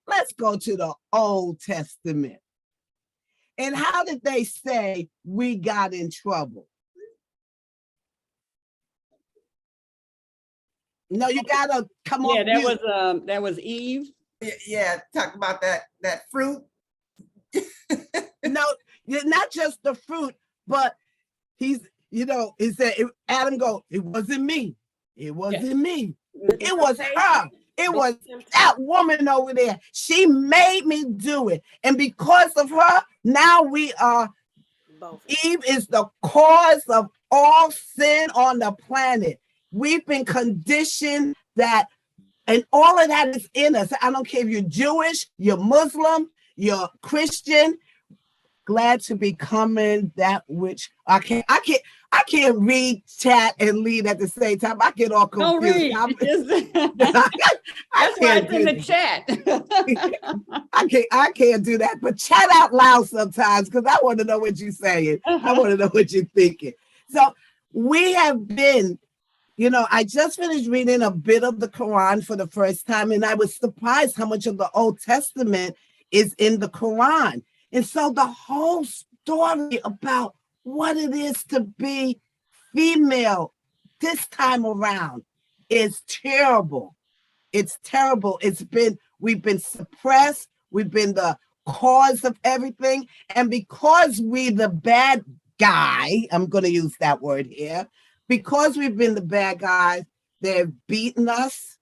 Let's go to the Old Testament. And how did they say we got in trouble? No, you gotta come on. Yeah, that was Eve. Yeah, talk about that fruit. No, not just the fruit, but he said, Adam go, it wasn't me. It wasn't me. It was her. It was that woman over there. She made me do it. And because of her, now we are, Eve is the cause of all sin on the planet. We've been conditioned that, and all of that is in us. I don't care if you're Jewish, you're Muslim, you're Christian. Glad to be coming that which I can't read, chat, and lead at the same time. I get all confused. Don't read. That's why it's in the chat. I can't do that, but chat out loud sometimes because I want to know what you're saying. I want to know what you're thinking. So we have been, I just finished reading a bit of the Quran for the first time, and I was surprised how much of the Old Testament is in the Quran. And so the whole story about what it is to be female this time around is terrible. It's terrible. We've been suppressed. We've been the cause of everything. And because we the bad guy, I'm going to use that word here, because we've been the bad guys, they've beaten us.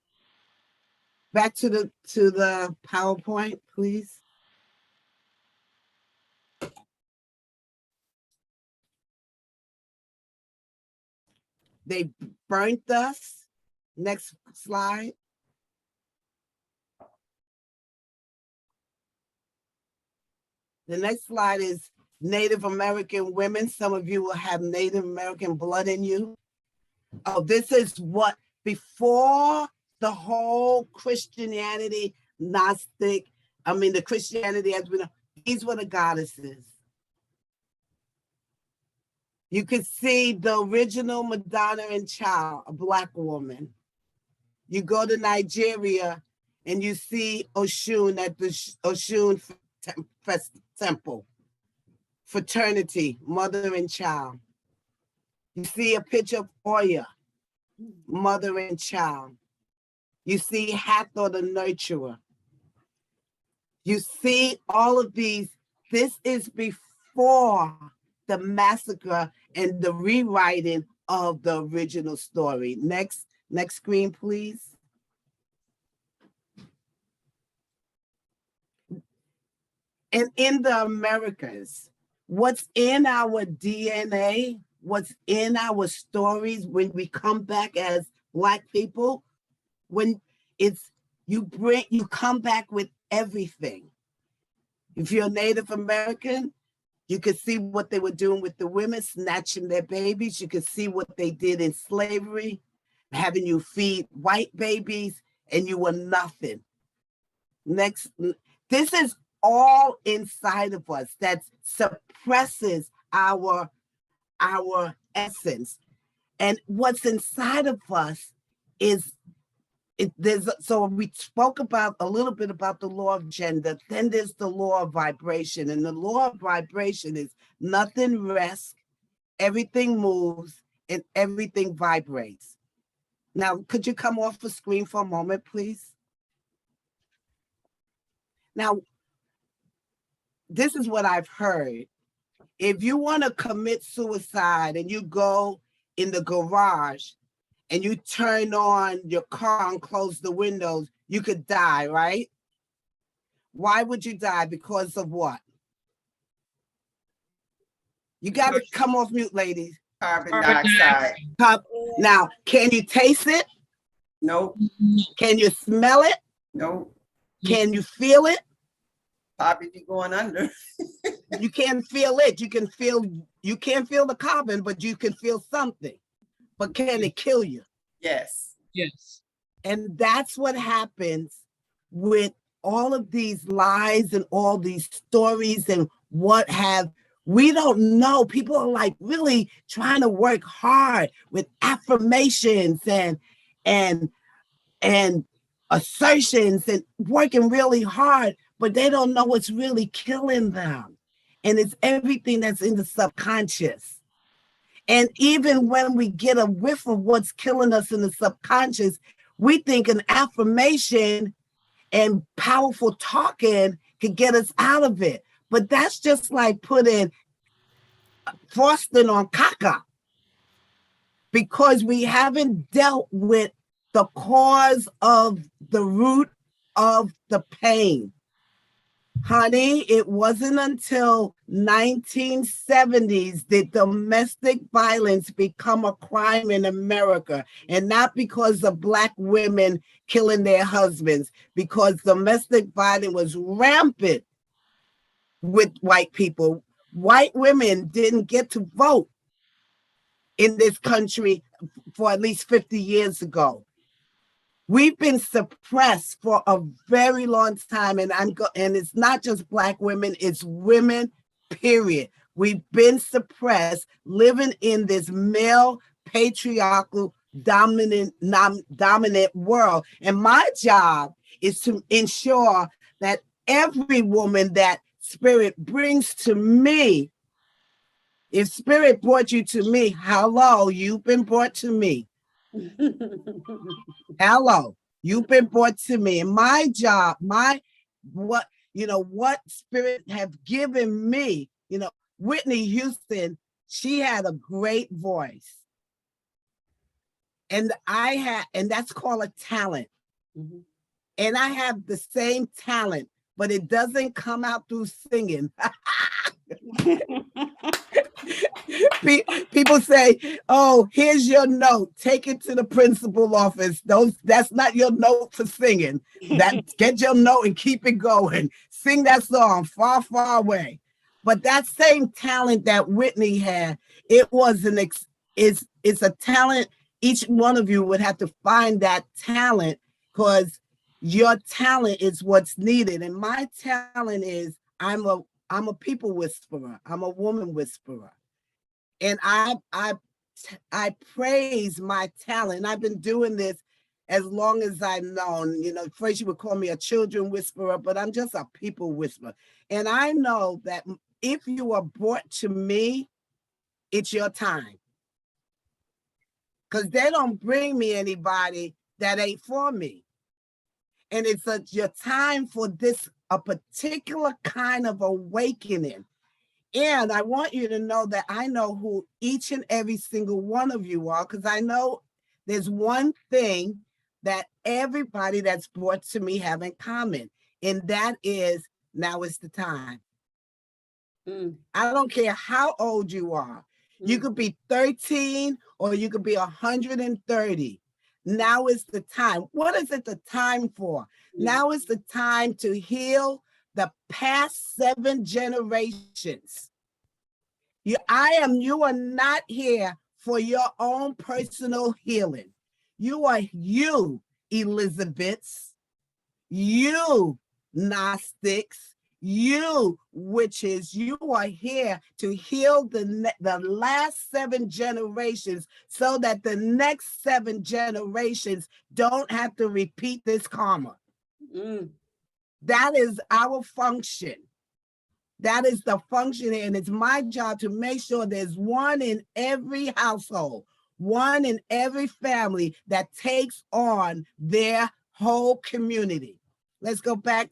Back to the PowerPoint, please. They burnt us. Next slide. The next slide is Native American women. Some of you will have Native American blood in you. Oh, this is what, before the whole Christianity, the Christianity as we know, these were the goddesses. You could see the original Madonna and Child, a Black woman. You go to Nigeria and you see Oshun at the Oshun temple, fraternity, mother and child. You see a picture of Oya, mother and child. You see Hathor the nurturer. You see all of these. This is before the massacre and the rewriting of the original story. Next screen, please. And in the Americas, what's in our DNA, what's in our stories when we come back as Black people, when you come back with everything. If you're Native American, you could see what they were doing with the women, snatching their babies. You could see what they did in slavery, having you feed white babies, and you were nothing. Next, this is all inside of us that suppresses our essence. And what's inside of us is so we spoke about a little bit about the law of gender, then there's the law of vibration. And the law of vibration is nothing rests, everything moves, and everything vibrates. Now, could you come off the screen for a moment, please? Now, this is what I've heard. If you want to commit suicide and you go in the garage and you turn on your car and close the windows, you could die, right? Why would you die? Because of what? You got to come off mute, ladies. Carbon dioxide. Now, can you taste it? Nope, Can you smell it? nope. Can you feel it? Probably be going under. You can't feel it. You can't feel the carbon, but you can feel something. But can it kill you? Yes. Yes. And that's what happens with all of these lies and all these stories and what have, we don't know. People are like really trying to work hard with affirmations and assertions and working really hard, but they don't know what's really killing them. And it's everything that's in the subconscious. And even when we get a whiff of what's killing us in the subconscious, we think an affirmation and powerful talking could get us out of it. But that's just like putting frosting on caca, because we haven't dealt with the cause of the root of the pain. Honey, it wasn't until 1970s that domestic violence become a crime in America, and not because of Black women killing their husbands, because domestic violence was rampant with white people. White women didn't get to vote in this country for at least 50 years ago. We've been suppressed for a very long time, and it's not just Black women, it's women, period. We've been suppressed, living in this male, patriarchal, dominant world. And my job is to ensure that every woman that Spirit brings to me, if Spirit brought you to me, hello, you've been brought to me. Hello, you've been brought to me. And my job, what Spirit have given me, Whitney Houston, she had a great voice. And and that's called a talent. Mm-hmm. And I have the same talent, but it doesn't come out through singing. People say, oh, here's your note. Take it to the principal office. That's not your note for singing. Get your note and keep it going. Sing that song, Far, Far Away. But that same talent that Whitney had, it's a talent. Each one of you would have to find that talent, because your talent is what's needed. And my talent is I'm a people whisperer. I'm a woman whisperer. And I praise my talent. I've been doing this as long as I've known. First you would call me a children whisperer, but I'm just a people whisperer. And I know that if you are brought to me, it's your time. Because they don't bring me anybody that ain't for me. And it's your time for a particular kind of awakening. And I want you to know that I know who each and every single one of you are, because I know there's one thing that everybody that's brought to me have in common, and that is, now is the time. I don't care how old you are. You could be 13 or you could be 130. Now is the time. What is it the time for? Now is the time to heal the past 7 generations. You are not here for your own personal healing. You are you, Elizabeths, you, Gnostics, you, witches. You are here to heal the last 7 generations so that the next 7 generations don't have to repeat this karma. That is our function. That is the function, and it's my job to make sure there's one in every household, one in every family that takes on their whole community. Let's go back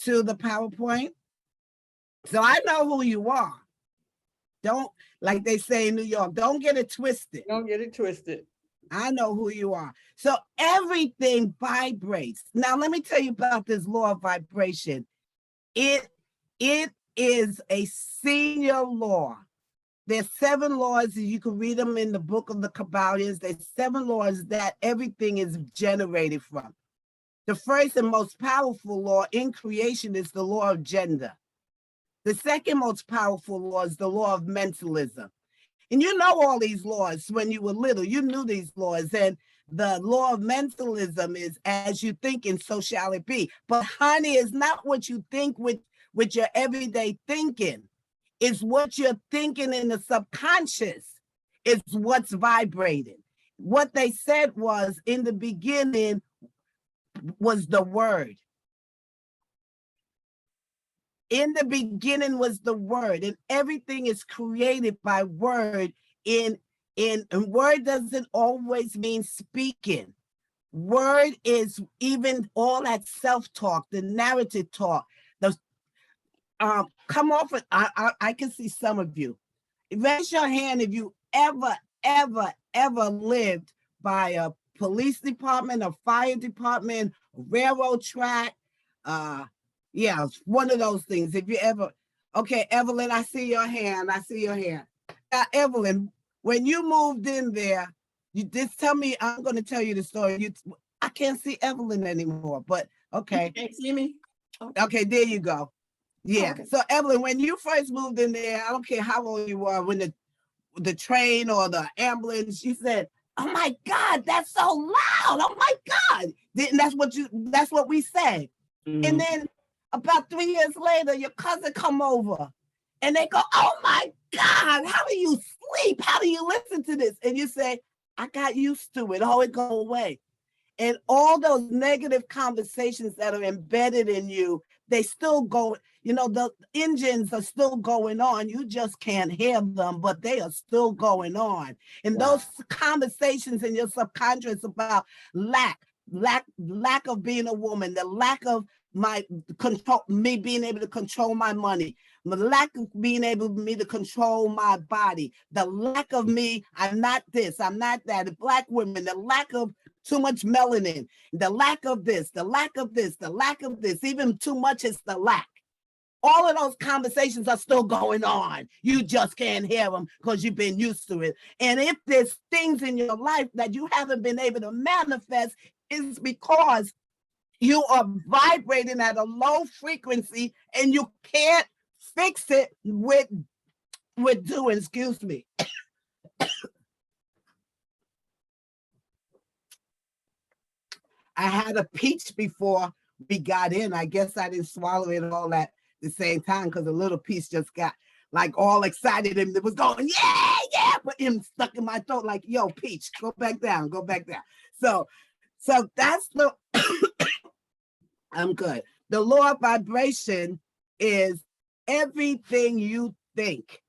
to the PowerPoint. So I know who you are. Don't, like they say in New York, don't get it twisted. Don't get it twisted. I know who you are. So everything vibrates. Now, let me tell you about this law of vibration. It is a senior law. There's 7 laws, you can read them in the book of the Kabbalions. There's 7 laws that everything is generated from. The first and most powerful law in creation is the law of gender. The second most powerful law is the law of mentalism. And you know all these laws when you were little, you knew these laws. And the law of mentalism is as you think and so shall it be. But honey, it's not what you think with your everyday thinking. It's what you're thinking in the subconscious. It's what's vibrating. What they said was in the beginning was the word. In the beginning was the word, and everything is created by word. And word doesn't always mean speaking. Word is even all that self-talk, the narrative talk. The come off it. I can see some of you. Raise your hand if you ever lived by a police department, a fire department, a railroad track. Yeah, it's one of those things. If you ever, okay, Evelyn, I see your hand. I see your hand. Evelyn, when you moved in there, you just tell me. I'm going to tell you the story. I can't see Evelyn anymore, but okay. You can't see me? Okay, there you go. Yeah. Okay. So Evelyn, when you first moved in there, I don't care how old you were, when the train or the ambulance, you said, "Oh my God, that's so loud! Oh my God!" And that's what we said. Mhm. And then about 3 years later, your cousin come over and they go, "Oh my God, how do you sleep? How do you listen to this?" And you say, "I got used to it. Oh, it go away." And all those negative conversations that are embedded in you, they still go, the engines are still going on. You just can't hear them, but they are still going on. And Wow. those conversations in your subconscious about lack of being a woman, the lack of me being able to control my money, the lack of being able me to control my body, the lack of me, I'm not this, I'm not that, the Black women, the lack of too much melanin, the lack of this, the lack of this, the lack of this, even too much is the lack. All of those conversations are still going on. You just can't hear them because you've been used to it. And if there's things in your life that you haven't been able to manifest, it's because you are vibrating at a low frequency and you can't fix it with doing, excuse me. I had a peach before we got in. I guess I didn't swallow it all at the same time because a little piece just got like all excited and it was going, yeah, but him stuck in my throat like, yo, peach, go back down. So that's the, I'm good. The law of vibration is everything you think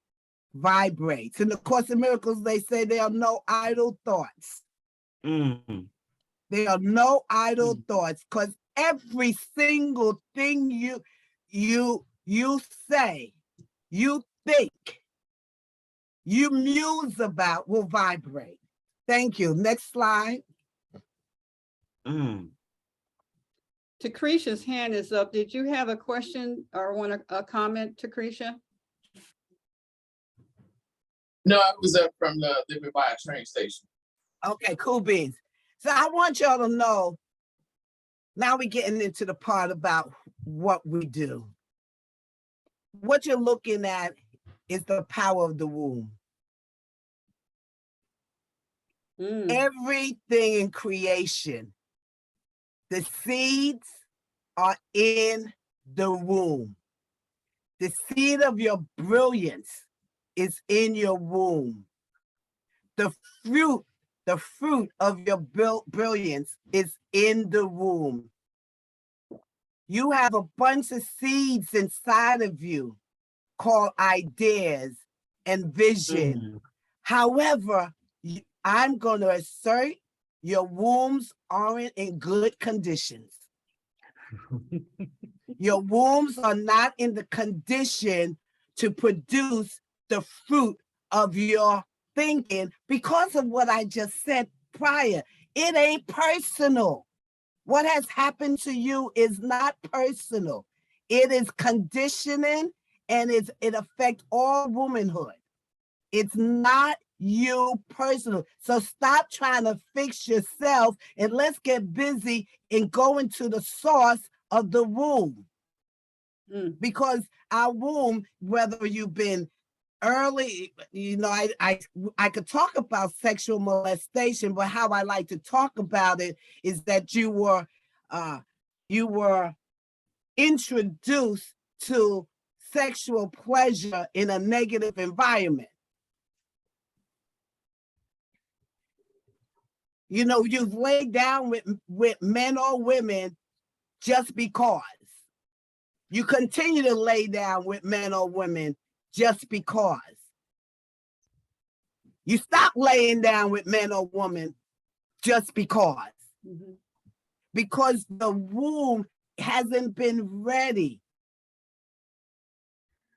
vibrates. In the Course in Miracles, they say there are no idle thoughts. Mhm. There are no idle thoughts because every single thing you say, you think, you muse about will vibrate. Thank you. Next slide. Mm. Takrisha's hand is up. Did you have a question or want a comment, Takrisha? No, I was up from the living by a train station. Okay, cool beans. So I want y'all to know, now we're getting into the part about what we do. What you're looking at is the power of the womb. Everything in creation, the seeds are in the womb. The seed of your brilliance is in your womb. The fruit of your brilliance is in the womb. You have a bunch of seeds inside of you called ideas and vision. However, I'm going to assert your wombs aren't in good conditions. Your wombs are not in the condition to produce the fruit of your thinking because of what I just said prior. It ain't personal. What has happened to you is not personal. It is conditioning, and it affects all womanhood. It's not you personal. So stop trying to fix yourself and let's get busy in going to the source of the womb. Because our womb, whether you've been early, you know, I could talk about sexual molestation, but how I like to talk about it is that you were introduced to sexual pleasure in a negative environment. You know, you've laid down with men or women just because. You continue to lay down with men or women just because. You stop laying down with men or women just because. Because the womb hasn't been ready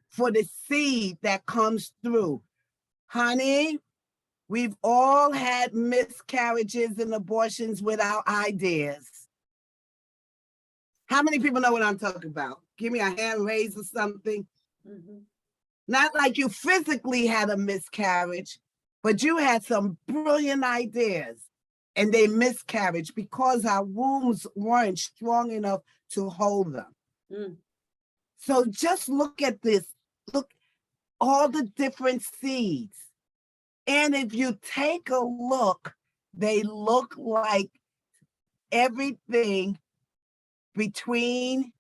for the seed that comes through. Honey, we've all had miscarriages and abortions without ideas. How many people know what I'm talking about? Give me a hand raise or something. Not like you physically had a miscarriage, but you had some brilliant ideas and they miscarried because our wombs weren't strong enough to hold them. So just look at this. Look, all the different seeds. And if you take a look, they look like everything between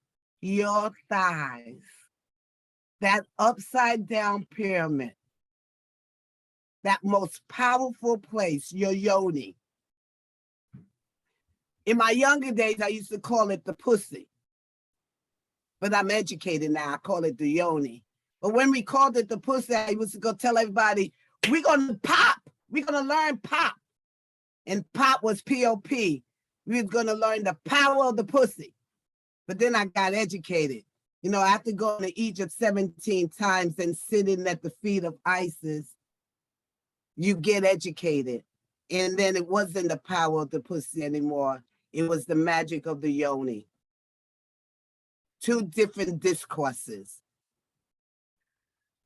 your thighs, that upside down pyramid, that most powerful place, your yoni. In my younger days, I used to call it the pussy, but I'm educated now, I call it the yoni. But when we called it the pussy, I used to go tell everybody, we're gonna pop, we're gonna learn pop. And pop was P-O-P. We was gonna learn the power of the pussy. But then I got educated. You know, after going to Egypt 17 times and sitting at the feet of Isis, you get educated. And then it wasn't the power of the pussy anymore. It was the magic of the yoni. Two different discourses.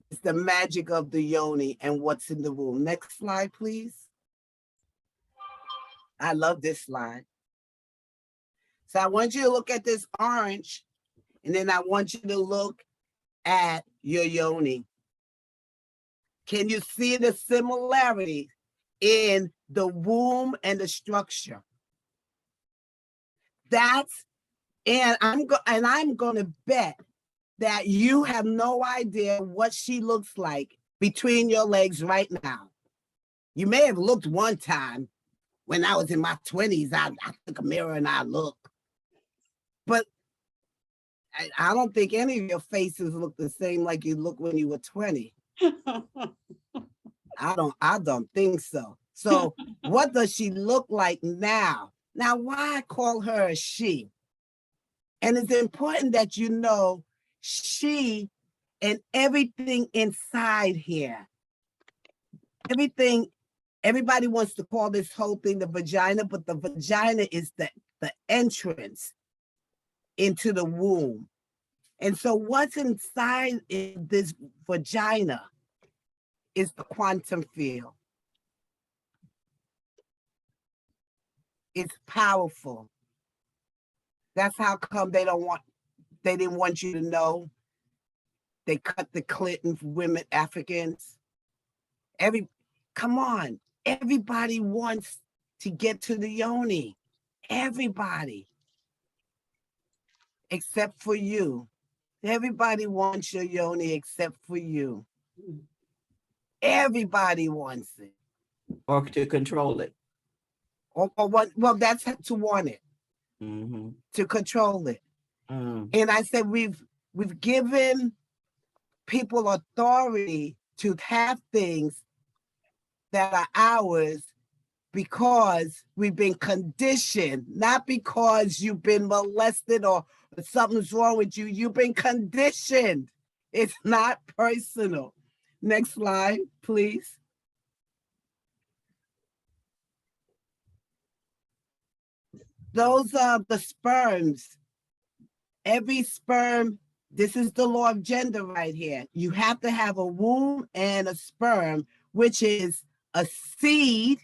It's the magic of the yoni and what's in the womb. Next slide, please. I love this slide. So I want you to look at this orange, and then I want you to look at your yoni. Can you see the similarity in the womb and the structure? And I'm going to bet that you have no idea what she looks like between your legs right now. You may have looked one time when I was in my 20s. I took a mirror and I looked. But I don't think any of your faces look the same like you look when you were 20. I don't think so. So what does she look like now? Now, why I call her a she? And it's important that you know she and everything inside here. Everything, everybody wants to call this whole thing the vagina, but the vagina is the entrance into the womb. And so what's inside in this vagina is the quantum field. It's powerful. That's how come they didn't want you to know. They cut the clit for women, Africans. Come on, everybody wants to get to the yoni. Everybody, except for you. Everybody wants your yoni except for you. Everybody wants it. Or to control it. Or what? Well, that's to want it, to control it. And I said we've given people authority to have things that are ours because we've been conditioned, not because you've been molested or something's wrong with you. You've been conditioned. It's not personal. Next slide, please. Those are the sperms. Every sperm, this is the law of gender right here. You have to have a womb and a sperm, which is a seed,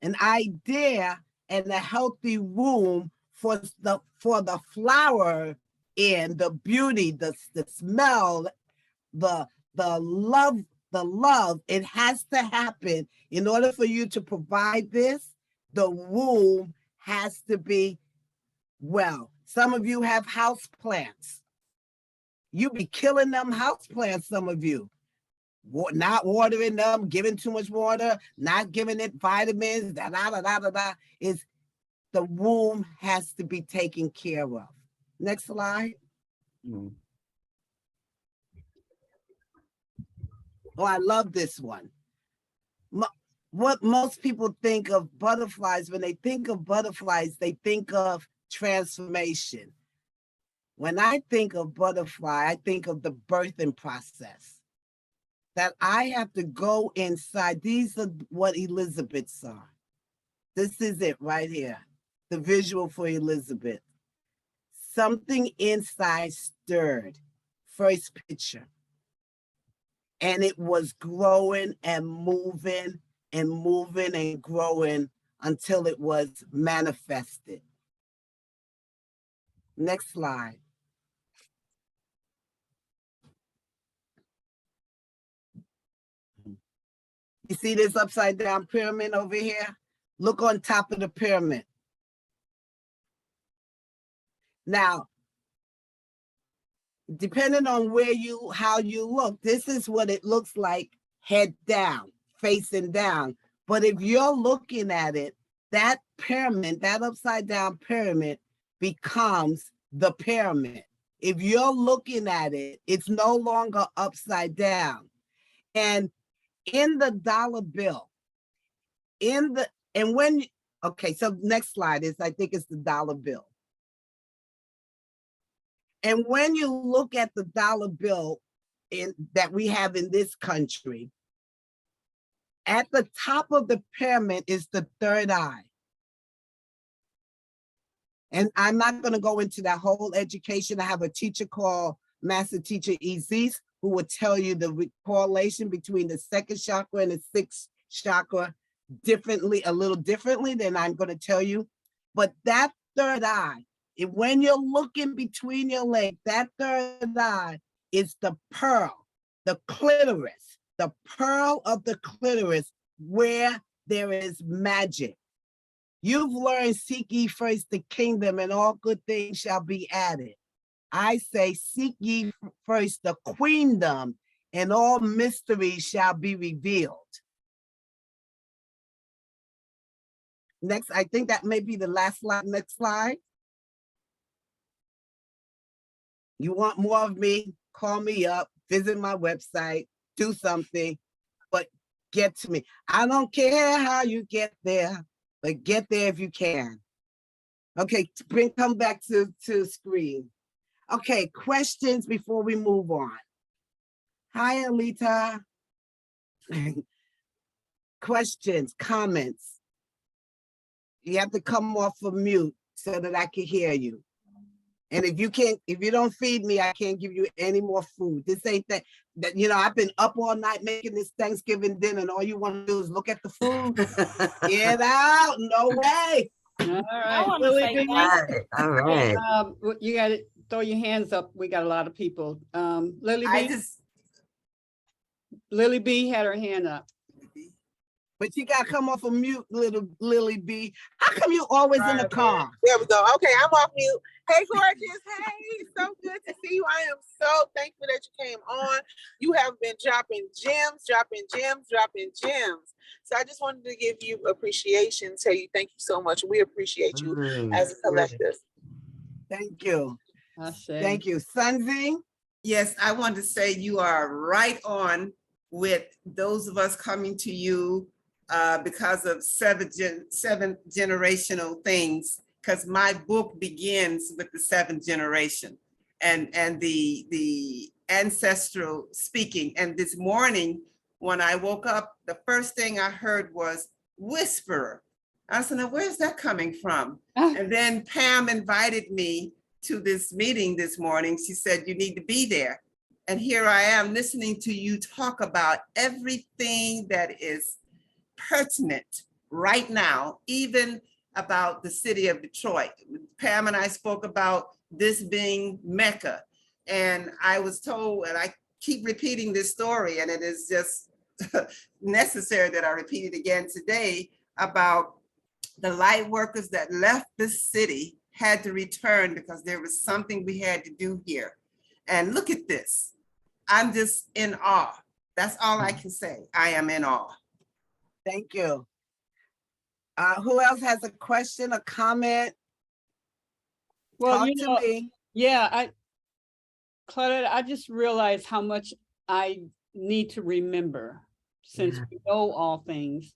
an idea, and a healthy womb for the flower and the beauty, the smell, the love. It has to happen. In order for you to provide this, the womb has to be well. Some of you have house plants. You be killing them house plants, some of you. Not watering them, giving too much water, not giving it vitamins, is the womb has to be taken care of. Next slide. Oh, I love this one. What most people think of butterflies, when they think of butterflies, they think of transformation. When I think of butterfly, I think of the birthing process. That I have to go inside. These are what Elizabeth saw. This is it right here. The visual for Elizabeth. Something inside stirred. First picture. And it was growing and moving and growing until it was manifested. Next slide. You see this upside down pyramid over here? Look on top of the pyramid. Now, depending on how you look, this is what it looks like head down, facing down. But if you're looking at it, that pyramid, that upside down pyramid becomes the pyramid. If you're looking at it, it's no longer upside down. And in the dollar bill, okay, so next slide is, I think it's the dollar bill. And when you look at the dollar bill that we have in this country, at the top of the pyramid is the third eye. And I'm not going to go into that whole education. I have a teacher called Master Teacher Isis, who will tell you the correlation between the second chakra and the sixth chakra a little differently than I'm going to tell you. But that third eye, when you're looking between your legs, that third eye is the pearl, the clitoris, the pearl of the clitoris, where there is magic. You've learned, seek ye first the kingdom, and all good things shall be added. I say, seek ye first the queendom, and all mysteries shall be revealed. Next, I think that may be the last slide. Next slide. You want more of me? Call me up, visit my website, do something, but get to me. I don't care how you get there, but get there if you can. Okay, come back to screen. Okay, questions before we move on. Hi, Alita. Questions, comments. You have to come off of mute so that I can hear you. And if you don't feed me, I can't give you any more food. This ain't that, I've been up all night making this Thanksgiving dinner, and all you want to do is look at the food. Get out, no way. All I right, want to Lily say B. thank you. All right. You got to throw your hands up. We got a lot of people. Lily I B. just, Lily B had her hand up. But you gotta come off of mute, little Lily B. How come you always in the car? There we go. Okay, I'm off mute. Hey, gorgeous. Hey, so good to see you. I am so thankful that you came on. You have been dropping gems, dropping gems, dropping gems. So I just wanted to give you appreciation, tell you thank you so much. We appreciate you as a collective. Thank you. I say. Thank you. Sunzi? yes, I want to say you are right on with those of us coming to you because of seven generational things, because my book begins with the seventh generation and the ancestral speaking. And this morning, when I woke up, the first thing I heard was whisperer. I said, now where's that coming from? And then Pam invited me to this meeting this morning. She said, you need to be there. And here I am listening to you talk about everything that is pertinent right now, even about the city of Detroit. Pam and I spoke about this being Mecca. And I was told, and I keep repeating this story, and it is just necessary that I repeat it again today, about the light workers that left the city had to return because there was something we had to do here. And look at this. I'm just in awe. That's all I can say. I am in awe. Thank you. Who else has a question, a comment? Well, Talk you to know, me. yeah, Claudette, I just realized how much I need to remember, since Yeah. we know all things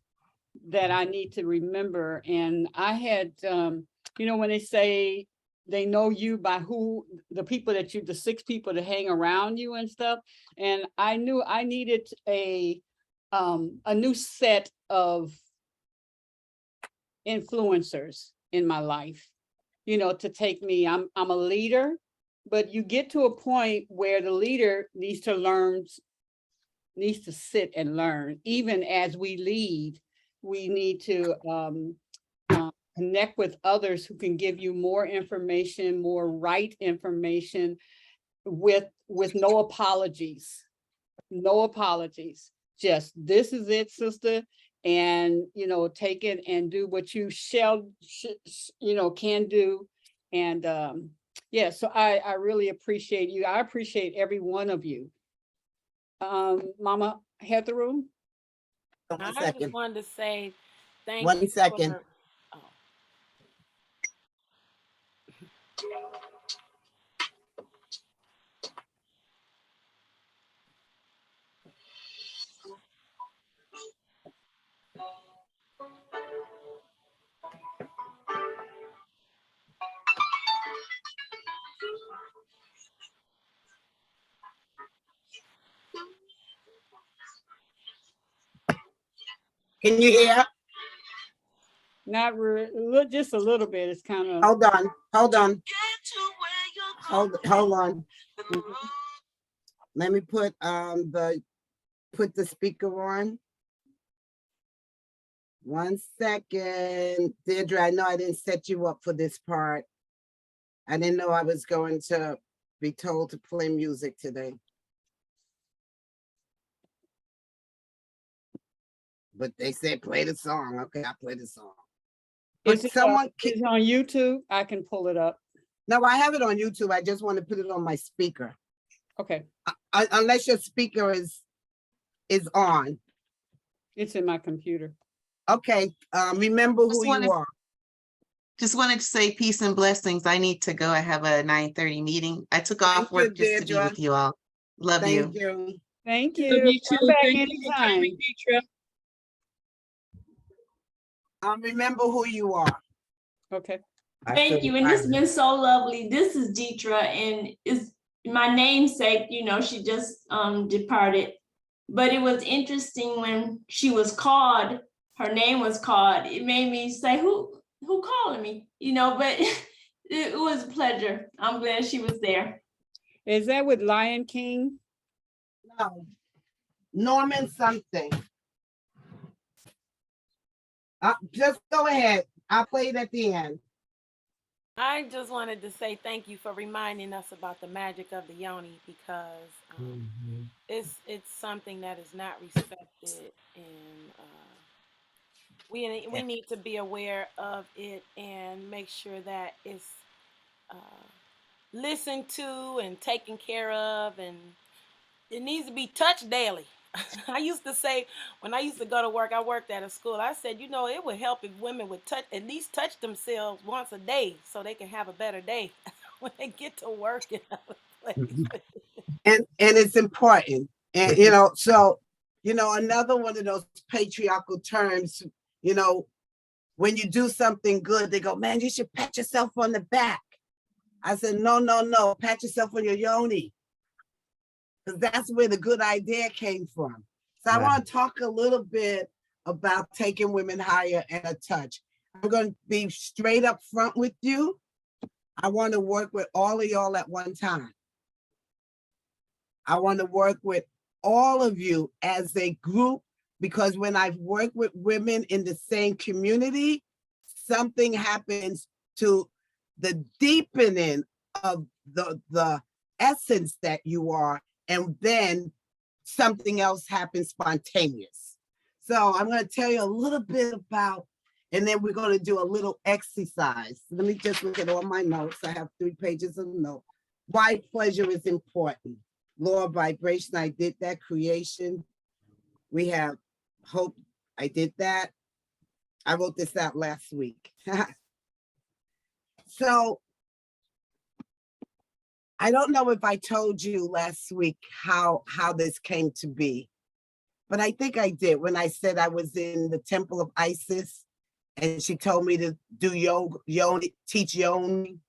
that I need to remember. And I had, you know, when they say they know you by who, the people that the 6 people that hang around you and stuff. And I knew I needed a new set of influencers in my life, you know, to take me. I'm a leader, but you get to a point where the leader needs to sit and learn. Even as we lead, we need to connect with others who can give you more information, more right information, with no apologies. No apologies. Just, this is it, sister. And, you know, take it and do what you can do. And yeah, so I really appreciate you. I appreciate every one of you. Mama Hetheroom. One I second. just wanted to say thank 1 you. second. Oh. Can you hear? Not really, just a little bit. It's kind of. Hold on. Hold on. Hold on. Let me put the speaker on. 1 second. Deirdre, I know I didn't set you up for this part. I didn't know I was going to be told to play music today. But they said play the song. Okay, I play the song. But Is it someone on YouTube? I can pull it up. No, I have it on YouTube. I just want to put it on my speaker. Okay. Unless your speaker is on. It's in my computer. Okay, remember who you are. Just wanted to say peace and blessings. I need to go. I have a 9:30 meeting. I took off work just to be with you all. Love you. Thank you. Thank Love you. you too. Come back Thank you for anytime. coming, Deidre. Remember who you are. Okay. Thank you. And it's been so lovely. This is Deidre, and it's my namesake, you know, she just departed. But it was interesting when she was called, her name was called. It made me say, who calling me? You know, but it was a pleasure. I'm glad she was there. Is that with Lion King? No. Norman something. Just go ahead. I'll play it at the end. I just wanted to say thank you for reminding us about the magic of the yoni, because it's something that is not respected, and we need to be aware of it and make sure that it's uh, listened to and taken care of, and it needs to be touched daily. I used to say, when I used to go to work, I worked at a school. I said, you know, it would help if women would at least touch themselves once a day so they can have a better day when they get to work in other places. And it's important. And so another one of those patriarchal terms, when you do something good, they go, man, you should pat yourself on the back. I said, no, pat yourself on your yoni. Because that's where the good idea came from. So I want to talk a little bit about taking women higher and a touch. I'm going to be straight up front with you. I want to work with all of y'all at one time. I want to work with all of you as a group, because when I've worked with women in the same community, something happens to the deepening of the essence that you are, and then something else happens spontaneous. So I'm going to tell you a little bit about, and then we're going to do a little exercise. Let me just look at all my notes. I have 3 pages of notes. Why pleasure is important. Law of vibration, I did that. Creation. We have hope. I did that. I wrote this out last week. So I don't know if I told you last week how this came to be, but I think I did when I said I was in the temple of Isis and she told me to do yoga, yoni, teach yoni.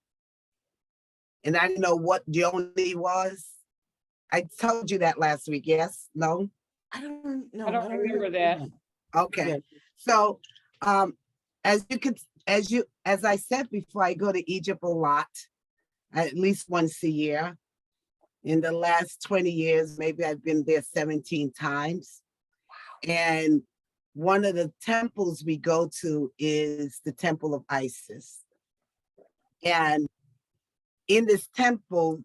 And I didn't know what yoni was. I told you that last week, yes? No? I don't remember that. Okay. Yeah. So as I said before, I go to Egypt a lot, at least once a year. In the last 20 years, maybe I've been there 17 times. Wow. And one of the temples we go to is the Temple of Isis. And in this temple,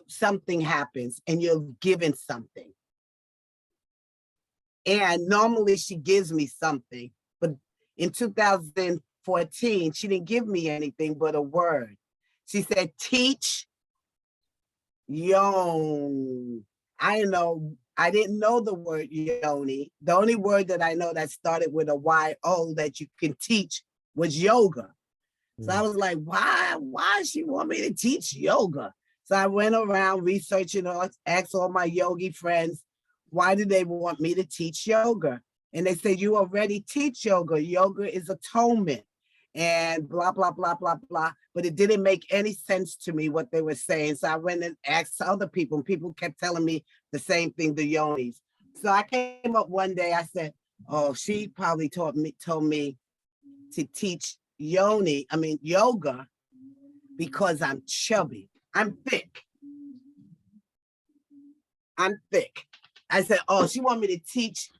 something happens and you're given something. And normally she gives me something, but in 2014, she didn't give me anything but a word. She said, teach yoni. I didn't know the word yoni. The only word that I know that started with a Y-O that you can teach was yoga. So I was like, why she want me to teach yoga? So I went around researching, asked all my yogi friends, why do they want me to teach yoga? And they said, you already teach yoga. Yoga is atonement and blah, blah, blah, blah, blah. But it didn't make any sense to me what they were saying. So I went and asked other people, and people kept telling me the same thing, the yonis. So I came up one day, I said, oh, she probably told me to teach yoga because I'm chubby. I'm thick. I said, oh, she want me to teach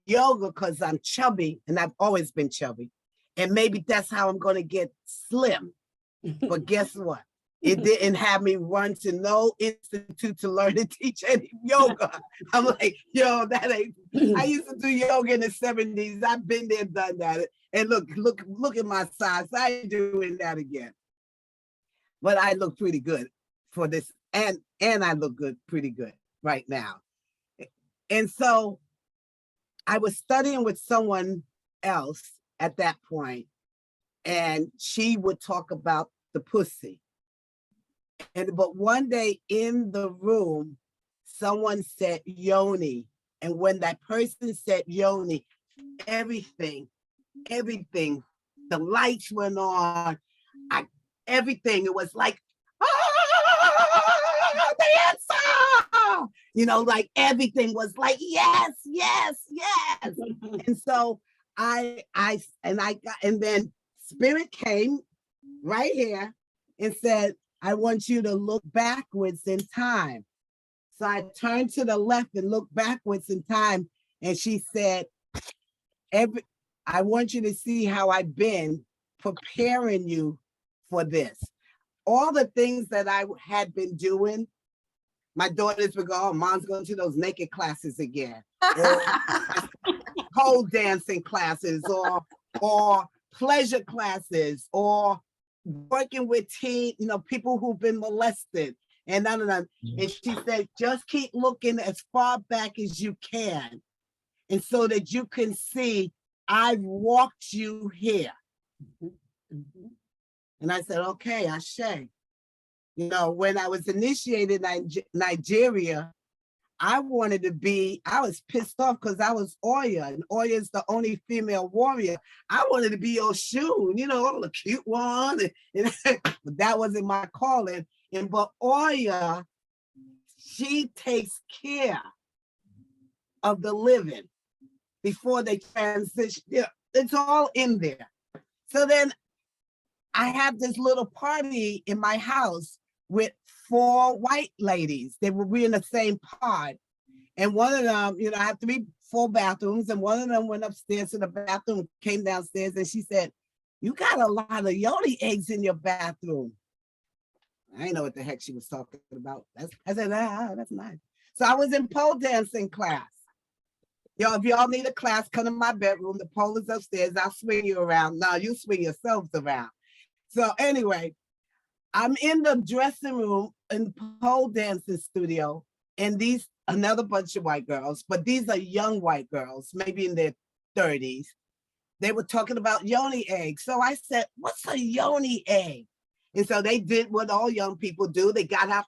yoga because I'm chubby, and I've always been chubby. And maybe that's how I'm going to get slim. But guess what? It didn't have me run to no institute to learn to teach any yoga. I'm like, yo, that ain't, I used to do yoga in the 70s. I've been there, done that. And look at my size. I ain't doing that again. But I look pretty good for this. And I look good, pretty good right now. And so I was studying with someone else at that point, and she would talk about the pussy. But one day in the room, someone said yoni. And when that person said yoni, everything, the lights went on, everything, it was like, the answer! Like everything was like, yes. And so and then Spirit came right here and said, I want you to look backwards in time. So I turned to the left and looked backwards in time, and she said, I want you to see how I've been preparing you for this. All the things that I had been doing, my daughters would go, oh, mom's going to those naked classes again. Or pole dancing classes, or pleasure classes, or working with teen, people who've been molested. And and she said, just keep looking as far back as you can. And so that you can see, I've walked you here. And I said, okay, Ashe. When I was initiated in Nigeria, I was pissed off because I was Oya, and Oya is the only female warrior. I wanted to be Oshun, the cute one. But that wasn't my calling. But Oya, she takes care of the living before they transition. Yeah, it's all in there. So then I had this little party in my house with 4 white ladies. They were in the same pod. And one of them, I have 3 full bathrooms, and one of them went upstairs to the bathroom, came downstairs, and she said, you got a lot of yoni eggs in your bathroom. I didn't know what the heck she was talking about. I said, that's nice. So I was in pole dancing class. If y'all need a class, come to my bedroom. The pole is upstairs. I'll swing you around. No, you swing yourselves around. So anyway, I'm in the dressing room in the pole dancing studio, and another bunch of white girls, but these are young white girls, maybe in their 30s. They were talking about yoni eggs. So I said, what's a yoni egg? And so they did what all young people do. They got out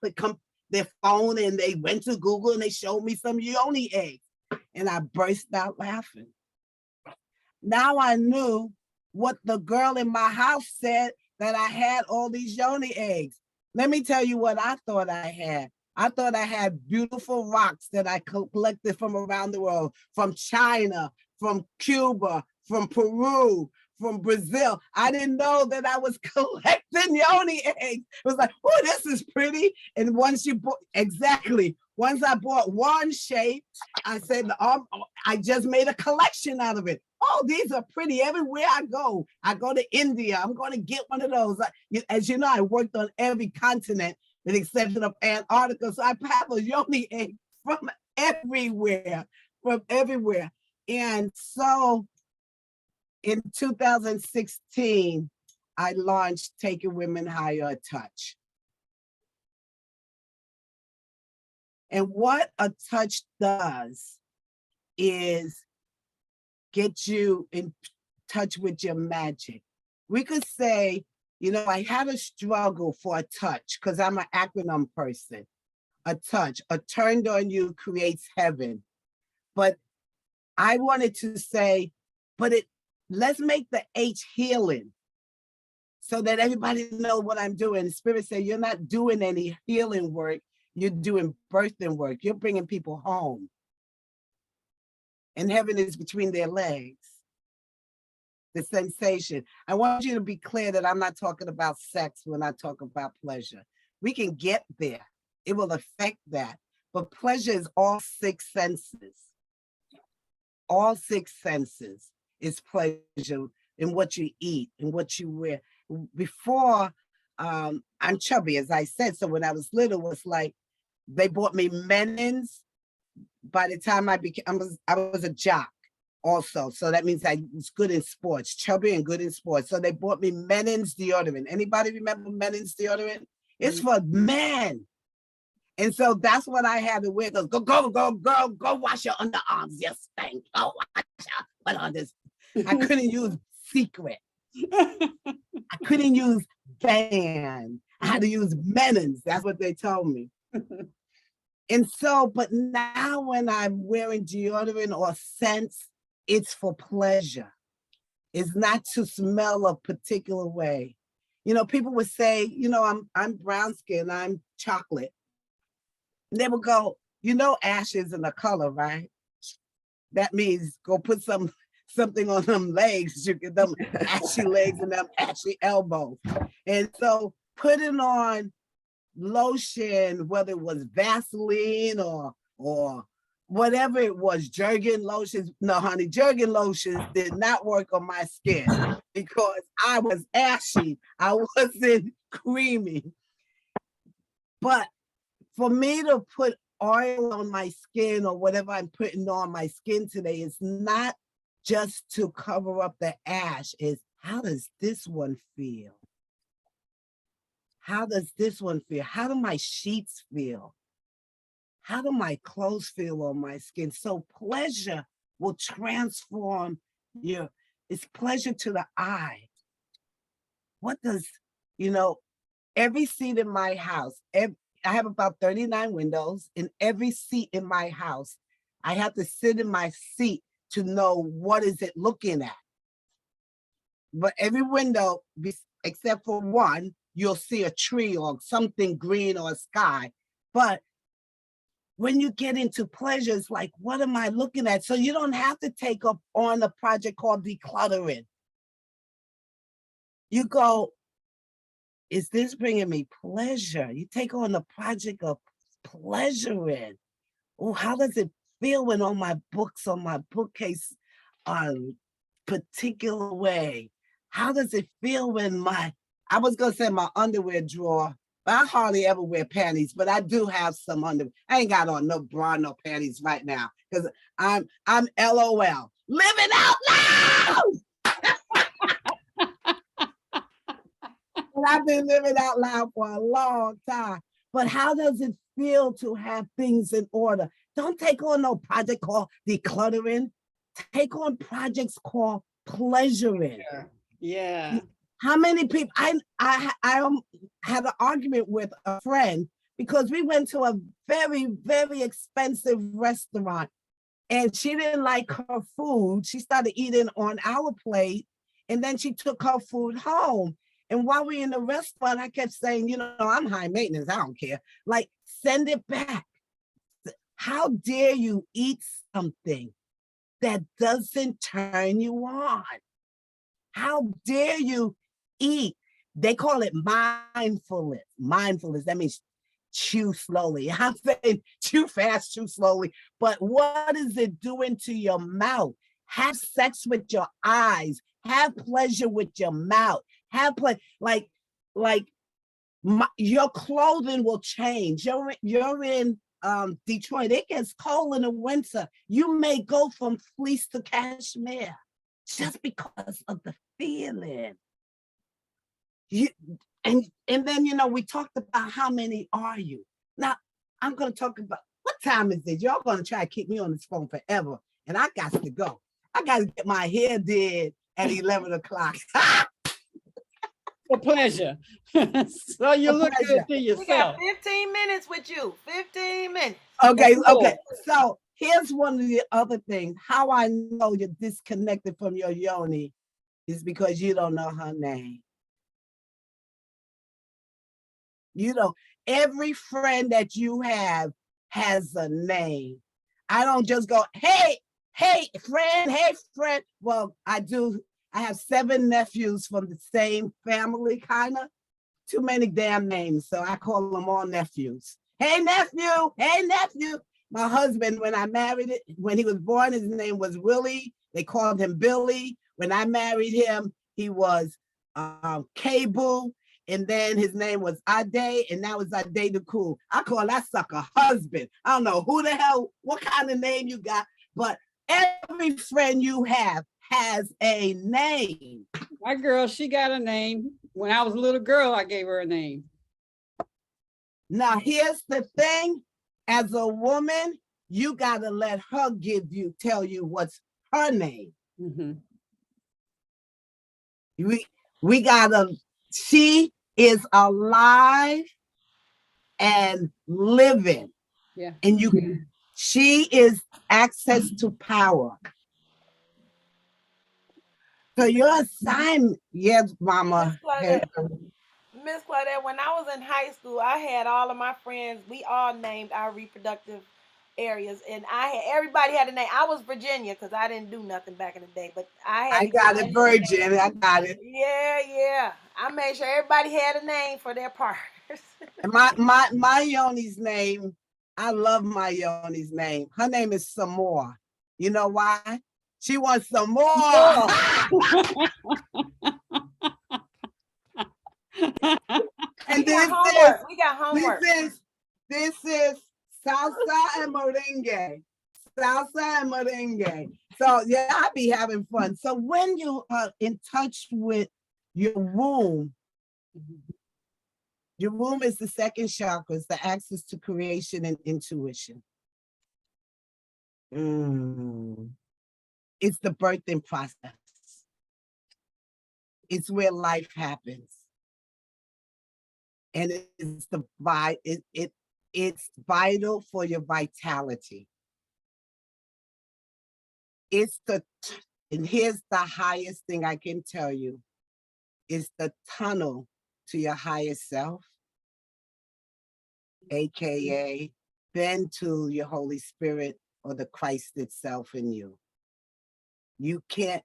their phone and they went to Google and they showed me some yoni eggs. And I burst out laughing. Now I knew what the girl in my house said, that I had all these yoni eggs. Let me tell you what I thought I had. I thought I had beautiful rocks that I collected from around the world, from China, from Cuba, from Peru, from Brazil. I didn't know that I was collecting yoni eggs. It was like, oh, this is pretty. And once I bought one shape, I said, I just made a collection out of it. Oh, these are pretty. Everywhere I go to India, I'm going to get one of those. As you know, I worked on every continent with the exception of Antarctica. So I have a yoni egg from everywhere. And so in 2016, I launched Taking Women Higher, A Touch. And what A Touch does is get you in touch with your magic. We could say, I had a struggle for a touch because I'm an acronym person. A touch, a turned on you creates heaven. But I wanted to say, let's make the H healing so that everybody knows what I'm doing. Spirit said, you're not doing any healing work. You're doing birthing work. You're bringing people home. And heaven is between their legs. The sensation. I want you to be clear that I'm not talking about sex when I talk about pleasure. We can get there. It will affect that. But pleasure is all 6 senses. All 6 senses is pleasure in what you eat and what you wear. Before, I'm chubby, as I said. So when I was little, it was like they bought me Menins. By the time I was a jock also. So that means I was good in sports, chubby and good in sports. So they bought me Menins deodorant. Anybody remember Menins deodorant? It's for men. And so that's what I had to wear. Go wash your underarms. Yes, thank. Go wash your underarms. I couldn't use Secret. I couldn't use Van. I had to use Menins. That's what they told me. And so, but now when I'm wearing deodorant or scents, it's for pleasure. It's not to smell a particular way. People would say, I'm brown skin, I'm chocolate. And they would go, ash isn't a color, right? That means go put something on them legs, you get them ashy legs and them ashy elbows. And so putting on lotion, whether it was Vaseline or whatever it was, Jergen lotions. No, honey, Jergen lotions did not work on my skin because I was ashy. I wasn't creamy. But for me to put oil on my skin or whatever I'm putting on my skin today is not just to cover up the ash. Is how does this one feel? How does this one feel? How do my sheets feel? How do my clothes feel on my skin? So pleasure will transform your, it's pleasure to the eye. What does, every seat in my house, I have about 39 windows. In every seat in my house, I have to sit in my seat to know what is it looking at. But every window, except for one, you'll see a tree or something green or a sky. But when you get into pleasure, it's like, what am I looking at? So you don't have to take up on a project called decluttering. You go, is this bringing me pleasure? You take on the project of pleasuring. Oh, how does it feel when all my books on my bookcase are particular way? How does it feel when I was gonna say my underwear drawer, but I hardly ever wear panties, but I do have some underwear. I ain't got on no bra, no panties right now, because I'm LOL, living out loud. And I've been living out loud for a long time. But how does it feel to have things in order? Don't take on no project called decluttering. Take on projects called pleasuring. Yeah. How many people, I had an argument with a friend because we went to a very, very expensive restaurant and she didn't like her food. She started eating on our plate and then she took her food home. And while we in the restaurant, I kept saying, I'm high maintenance, I don't care. Like, send it back. How dare you eat something that doesn't turn you on? How dare you eat? They call it mindfulness. Mindfulness, that means chew slowly. I'm saying chew fast, chew slowly. But what is it doing to your mouth? Have sex with your eyes. Have pleasure with your mouth. Have play your clothing will change. You're in Detroit. It gets cold in the winter. You may go from fleece to cashmere just because of the feeling. And then we talked about how many are you. Now I'm gonna talk about what time is it? Y'all gonna try to keep me on this phone forever, and I got to go. I got to get my hair did at 11 o'clock. For pleasure. So you look good to yourself. We got 15 minutes with you. 15 minutes. Okay. So here's one of the other things. How I know you're disconnected from your yoni is because you don't know her name. Every friend that you have has a name. I don't just go, hey, friend. Well, I do. I have 7 nephews from the same family, kind of. Too many damn names, so I call them all nephews. Hey, nephew. My husband, when he was born, his name was Willie. They called him Billy. When I married him, he was K-Boo. And then his name was Ade, and that was Ade the Cool. I call that sucker husband. I don't know who the hell, what kind of name you got, but every friend you have has a name. My girl, she got a name. When I was a little girl, I gave her a name. Now, here's the thing. As a woman, you got to let her tell you what's her name. Mm-hmm. We got to, she is alive and living. Yeah. And she is access to power. So your assignment, yes, Mama. Miss Claudette, when I was in high school, I had all of my friends, we all named our reproductive areas, and everybody had a name. I was Virginia because I didn't do nothing back in the day, but I got it, Virgin. I got it. Yeah. I made sure everybody had a name for their partners. My Yoni's name I love my Yoni's name. Her name is some more. You know why? She wants some more. And We got homework. We got homework. This is salsa and merengue. Salsa and merengue. So yeah, I be having fun. So when you are in touch with your womb is the second chakra, it's the axis to creation and intuition. It's the birthing process. It's where life happens. And it's it's vital for your vitality. And here's the highest thing I can tell you, is the tunnel to your higher self, AKA then to your Holy Spirit or the Christ itself in you. You can't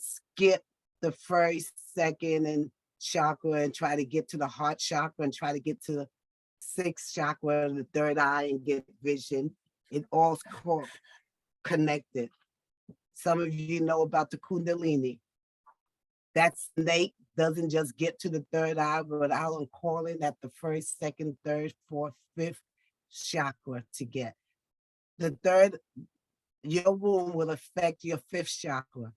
skip the first, second, and chakra and try to get to the heart chakra and try to get to the sixth chakra, the third eye, and get vision. It all's connected. Some of you know about the Kundalini. That snake doesn't just get to the third eye, but I'm calling that the first, second, third, fourth, fifth chakra to get. The third, your womb will affect your fifth chakra.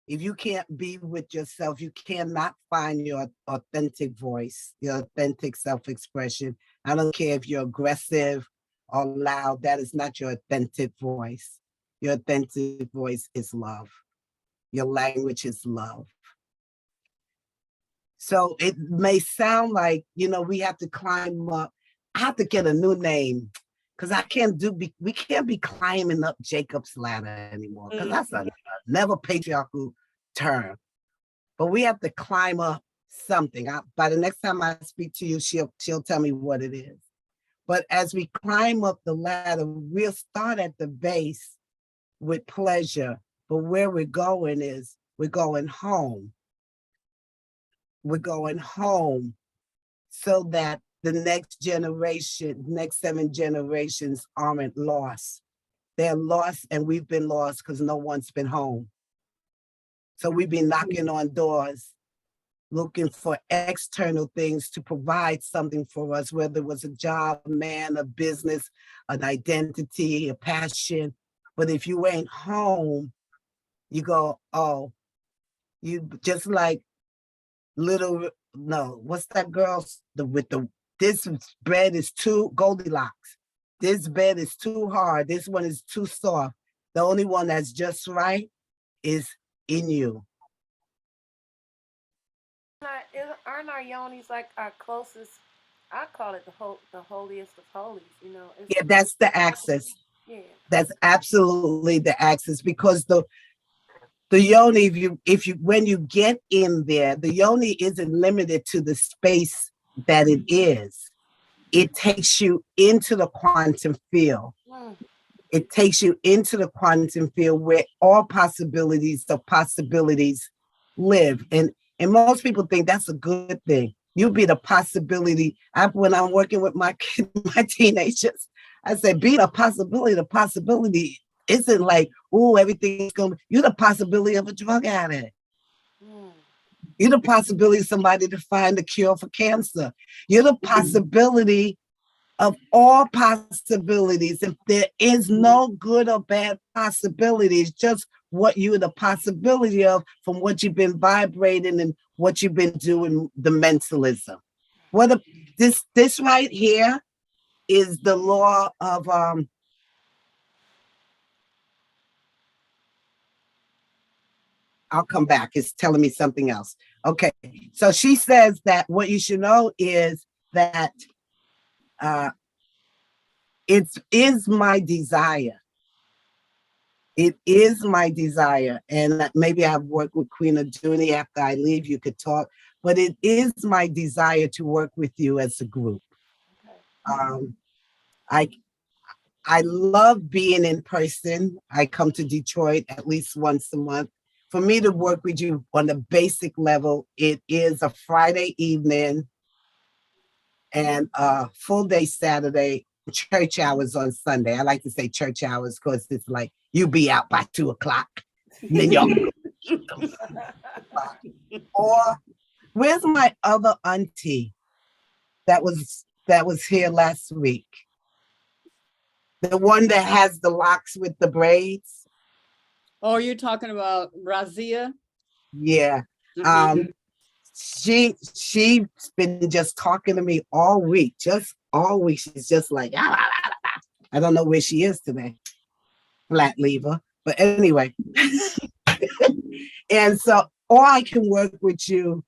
If you can't be with yourself, you cannot find your authentic voice, your authentic self-expression. I don't care if you're aggressive or loud, that is not your authentic voice. Your authentic voice is love. Your language is love. So it may sound like, we have to climb up. I have to get a new name because we can't be climbing up Jacob's ladder anymore because that's a never patriarchal term. But we have to climb up something. By the next time I speak to you, she'll tell me what it is. But as we climb up the ladder, we'll start at the base with pleasure. But where we're going is we're going home. We're going home so that the next generation, next 7 generations aren't lost. They're lost and we've been lost because no one's been home. So we've been knocking on doors, looking for external things to provide something for us, whether it was a job, a man, a business, an identity, a passion. But if you ain't home, you go, oh, you just like what's that girl this bread is too Goldilocks. This bed is too hard. This one is too soft. The only one that's just right is in you. Aren't our yonis like our closest? I call it the holiest of holies. Yeah, that's the axis. Yeah, that's absolutely the axis because the yoni, when you get in there, the yoni isn't limited to the space that it is. It takes you into the quantum field. It takes you into the quantum field where all possibilities live. And most people think that's a good thing. You be the possibility. When I'm working with my kids, my teenagers, I say, being a possibility, the possibility isn't like, oh, everything's going, you're the possibility of a drug addict. You're the possibility of somebody to find a cure for cancer. You're the possibility of all possibilities. If there is no good or bad possibilities, just what you're the possibility of from what you've been vibrating and what you've been doing, the mentalism. This right here is the law of I'll come back. It's telling me something else. Okay. So she says that what you should know is that it is my desire. It is my desire. And maybe I've worked with Queen Aduni after I leave, you could talk, but it is my desire to work with you as a group. I love being in person. I come to Detroit at least once a month. For me to work with you on the basic level, it is a Friday evening and a full day Saturday church hours on Sunday. I like to say church hours because it's like you be out by 2:00. And then y'all or where's my other auntie that was here last week? The one that has the locks with the braids. Oh, you're talking about Razia? Yeah. Mhm. She's been just talking to me all week, just all week. She's just like, "Ah, ah, ah, ah." I don't know where she is today. Flat lever. But anyway. And so, or I can work with you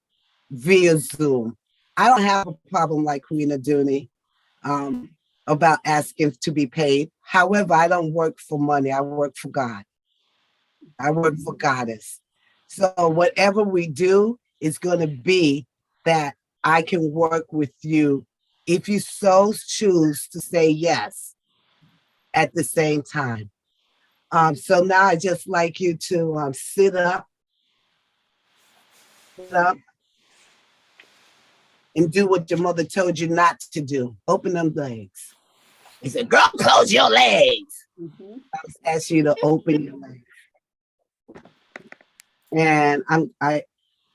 via Zoom. I don't have a problem like Queen Aduni about asking to be paid. However, I don't work for money. I work for God. I work for Goddess. So whatever we do is going to be that I can work with you if you so choose to say yes at the same time. So now I just like you to sit up, and do what your mother told you not to do. Open them legs. He said, "Girl, close your legs." I was asking you to open your legs. And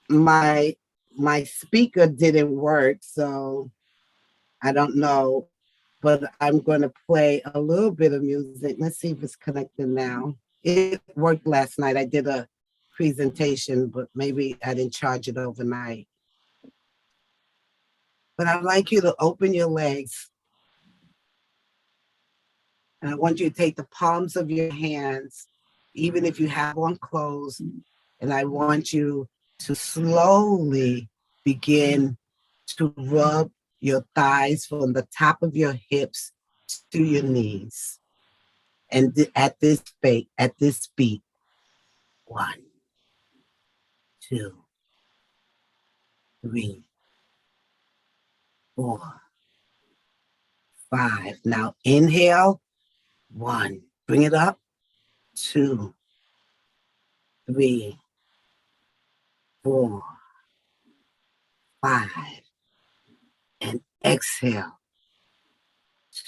my speaker didn't work, so I don't know, but I'm going to play a little bit of music. Let's see if it's connected now. It worked last night. I did a presentation, but maybe I didn't charge it overnight. But I'd like you to open your legs. And I want you to take the palms of your hands, even if you have one closed, and I want you to slowly begin to rub your thighs from the top of your hips to your knees. And at this beat, 1, 2, 3, 4, 5. Now inhale, 1, bring it up, 2, 3, 4, 5, and exhale,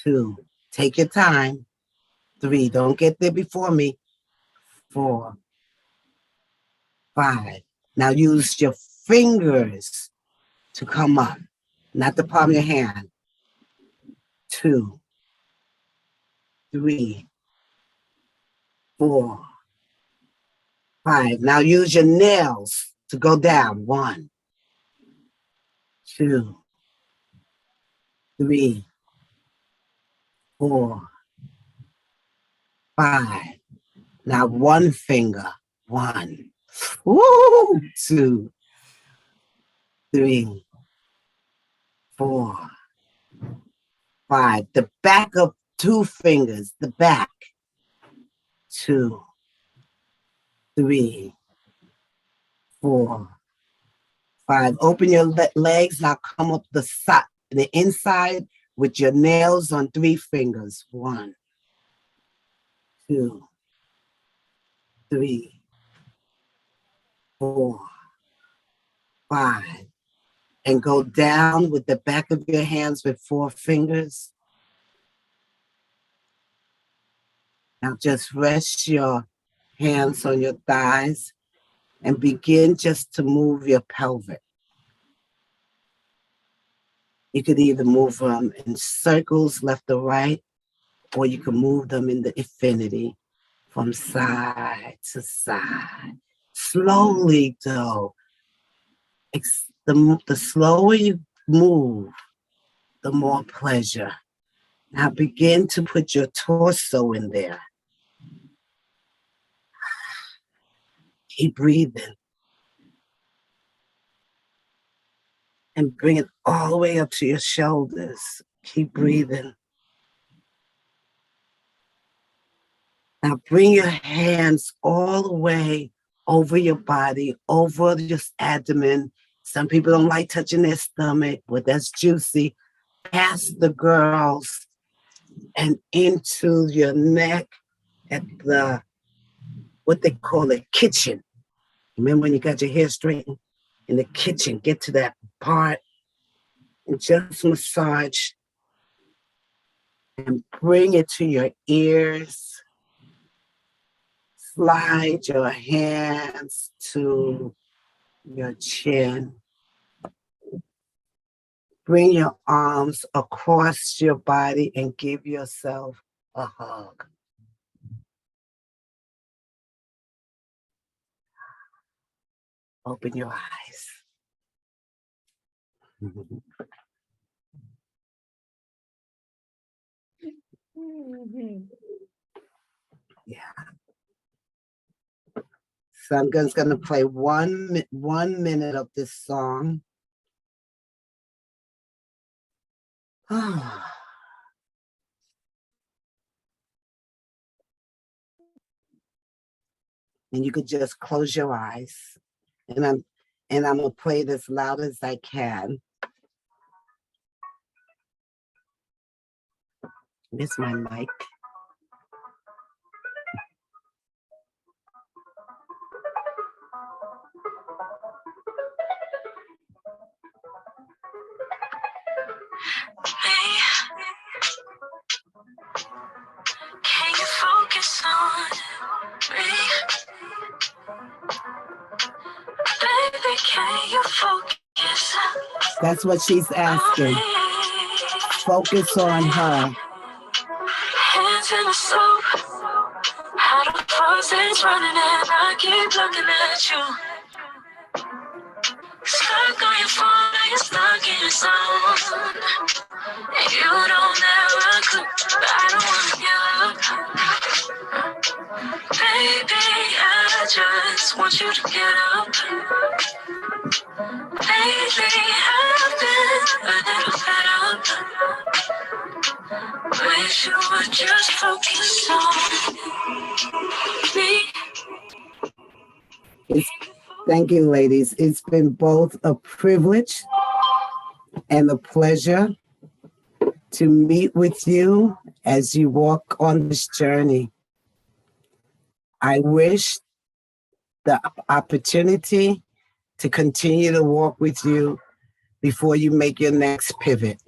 2. Take your time, 3. Don't get there before me, 4, 5. Now use your fingers to come up, not the palm of your hand. 2, 3, 4, 5. Now use your nails to go down. 1, 2, 3, 4, 5. Now one finger. 1, 2, 3, 4, 5. The back of 2 fingers. The back. 2, 3, 4, 5. Open your legs. Now come up the side, the inside with your nails on 3 fingers. 1, 2, 3, 4, 5. And go down with the back of your hands with 4 fingers. Now just rest your hands on your thighs and begin just to move your pelvic. You could either move them in circles left or right, or you can move them in the infinity from side to side. Slowly though. The slower you move, the more pleasure. Now begin to put your torso in there. Keep breathing. And bring it all the way up to your shoulders. Keep breathing. Now bring your hands all the way over your body, over your abdomen. Some people don't like touching their stomach, but that's juicy. Past the girls and into your neck at the, what they call it, kitchen. Remember when you got your hair straightened? In the kitchen, get to that part and just massage and bring it to your ears. Slide your hands to your chin. Bring your arms across your body and give yourself a hug. Open your eyes. Yeah. So I'm just gonna play 1 minute of this song. And you could just close your eyes. And I'm gonna play it as loud as I can. Here's my mic. Can you focus on me? Baby, can you focus That's what she's asking. Focus on her. Hands in the soap. How the faucet's running and I keep looking at you. Stuck on your phone, now you're stuck in your zone. And you don't have a clue, but I don't wanna give up. Baby, I just want you to get up. Lately, I've been a little fed up. Wish you would just focus on me. Thank you, ladies. It's been both a privilege and a pleasure to meet with you as you walk on this journey. I wish the opportunity to continue to walk with you before you make your next pivot.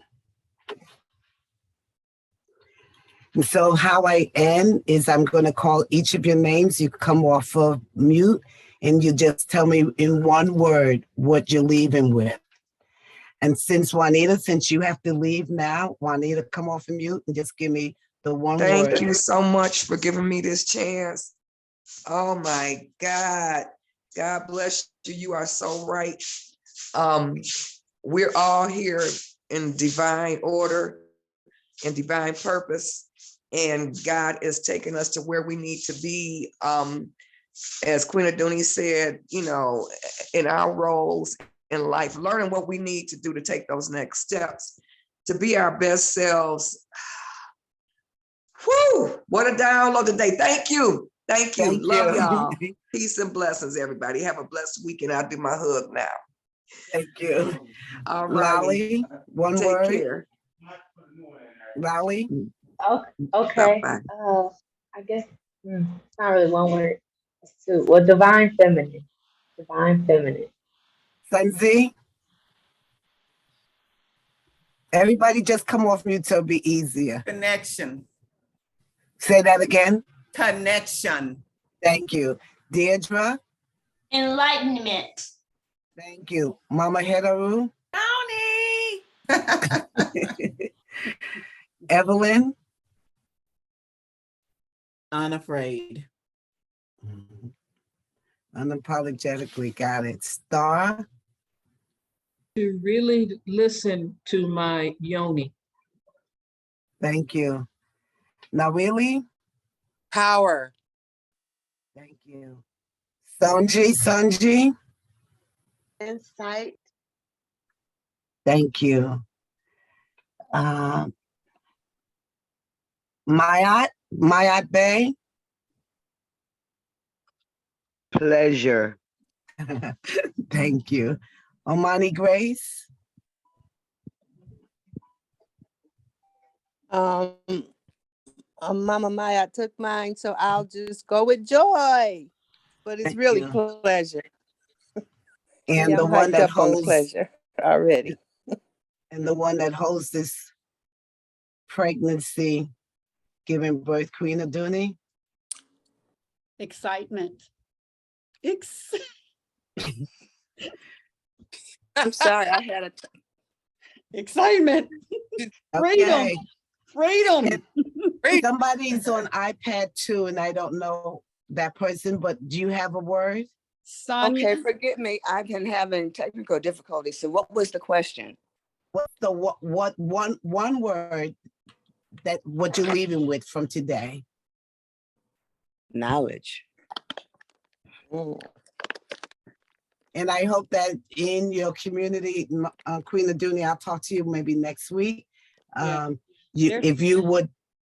And so how I end is I'm going to call each of your names. You come off of mute and you just tell me in one word what you're leaving with. And since you have to leave now, Juanita, come off of mute and just give me the one word. Thank you so much for giving me this chance. Oh my God. God bless you. You are so right. We're all here in divine order and divine purpose. And God is taking us to where we need to be. As Queen Aduni said, in our roles in life, learning what we need to do to take those next steps, to be our best selves. Whew, what a download today. Thank you. Thank you. Love y'all. Peace and blessings, everybody. Have a blessed weekend. I'll do my hug now. Thank you. All right. Lolly, one Take word. care. Lolly. Oh, okay. I guess it's not really one word. It's two. Well, divine feminine. Divine feminine. Sunzi. Everybody just come off mute so it'll be easier. Connection. Say that again. Connection. Thank you. Deirdre. Enlightenment. Thank you. Mama Hedaru. Tony. Evelyn. Unafraid. Unapologetically, got it. Star. To really listen to my yoni. Thank you. Now, really? Power. Thank you. Sanji. Insight. Thank you. Mayat Bay. Pleasure. Thank you. Omani Grace. Mama Maya took mine, so I'll just go with joy. But it's Thank really you. pleasure. And Yeah, the I'm one hyped that up on holds pleasure already. And the one that holds this pregnancy, giving birth, Queen Aduni? Excitement. I'm sorry, I had a Excitement. Freedom. Okay. Freedom. Somebody's on iPad too, and I don't know that person, but do you have a word? Sonia. Okay, forgive me. I've been having technical difficulties. So what was the question? What's the what one word that what you're leaving with from today? Knowledge. And I hope that in your community, Queen Aduni, I'll talk to you maybe next week. Yeah. If you would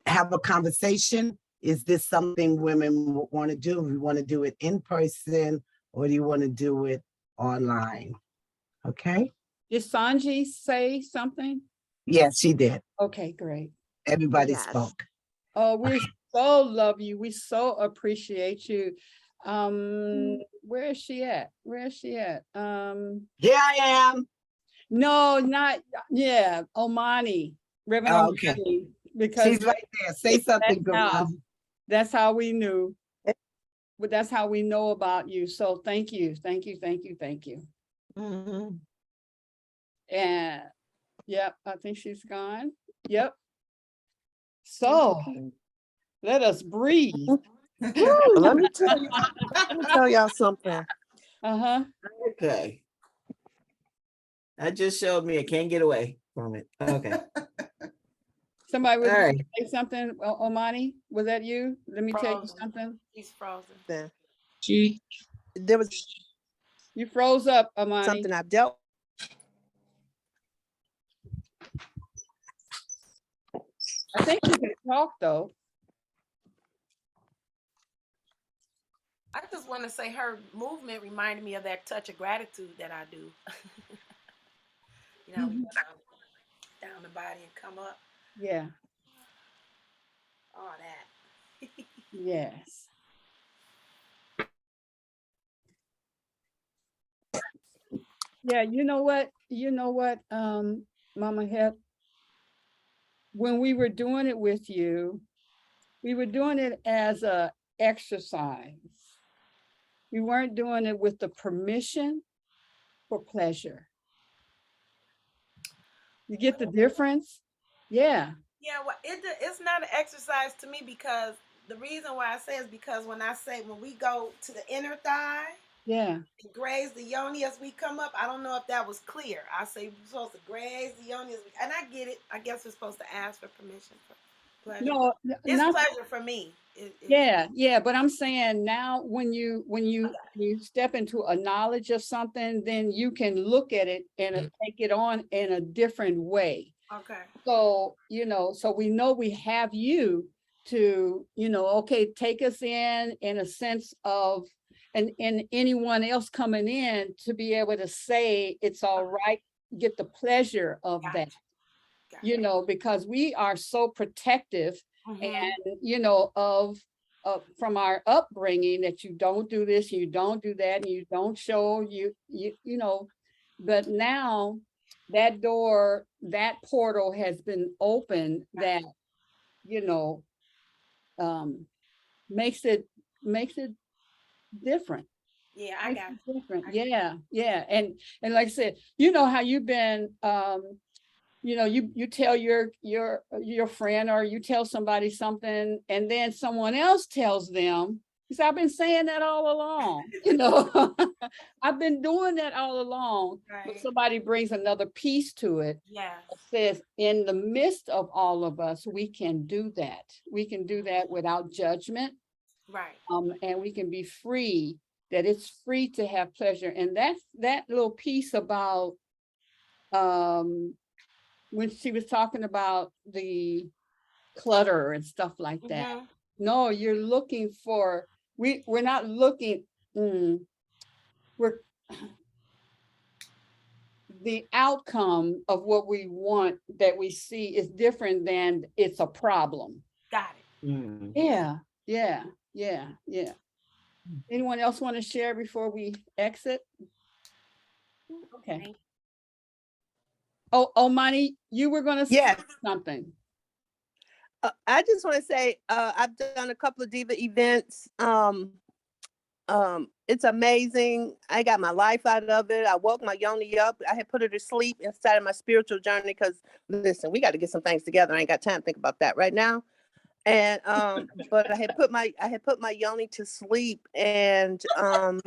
have a conversation, is this something women want to do? Do you want to do it in person or do you want to do it online? Okay. Did Sanji say something? Yes, she did. Okay, great. Everybody Yes. spoke. Oh, we so love you. We so appreciate you. Where is she at? Where is she at? Here I am. No, not yeah, Omani. Reverend Oh, okay. Omani. Because She's right there. Say something, girl. that's how we knew. But that's how we know about you. So thank you. Thank you. Thank you. Thank you. Mm-hmm. And yep, I think she's gone. Yep. So let us breathe. Let me tell y'all something. Uh-huh. Okay. That just showed me I can't get away from it. Okay. Somebody would All right. say something, Omani? Was that you? Let me tell you Frozen. something. He's frozen. There was You froze up, Omani. something I've dealt. I think you can talk though. I just want to say her movement reminded me of that touch of gratitude that I do. You know, down the body and come up. Yeah. All that. Yes. Yeah, you know what? Mama Hep, when we were doing it with you, we were doing it as a exercise. We weren't doing it with the permission for pleasure. You get the difference? Yeah. Yeah, well, it's not an exercise to me because the reason why I say is because when we go to the inner thigh, Yeah. and graze the yoni as we come up. I don't know if that was clear. I say we're supposed to graze the yoni and I get it. I guess we're supposed to ask for permission for pleasure. No, it's not pleasure for me. Yeah, but I'm saying now when you step into a knowledge of something, then you can look at it and take it on in a different way. Okay. So, so we know we have you to, okay, take us in a sense of, and anyone else coming in to be able to say it's all right, get the pleasure of that, because we are so protective and, of from our upbringing that you don't do this, you don't do that, and you don't show but now that door, that portal has been opened that, makes it different. Yeah, I got it different. Yeah. And like I said, how you've been, you tell your friend or you tell somebody something and then someone else tells them, because I've been saying that all along, I've been doing that all along. Right. But somebody brings another piece to it. Yeah. Says in the midst of all of us, we can do that. We can do that without judgment. Right. And we can be free, that it's free to have pleasure. And that little piece about when she was talking about the clutter and stuff like that. No, you're looking for, we're not looking, the outcome of what we want that we see is different than it's a problem. Got it. Yeah. Anyone else want to share before we exit? Okay. Oh, Money, you were going to say something. I just want to say I've done a couple of diva events. It's amazing. I got my life out of it. I woke my yoni up. I had put her to sleep inside of my spiritual journey because listen, we got to get some things together. I ain't got time to think about that right now. And but I had put my yoni to sleep, and out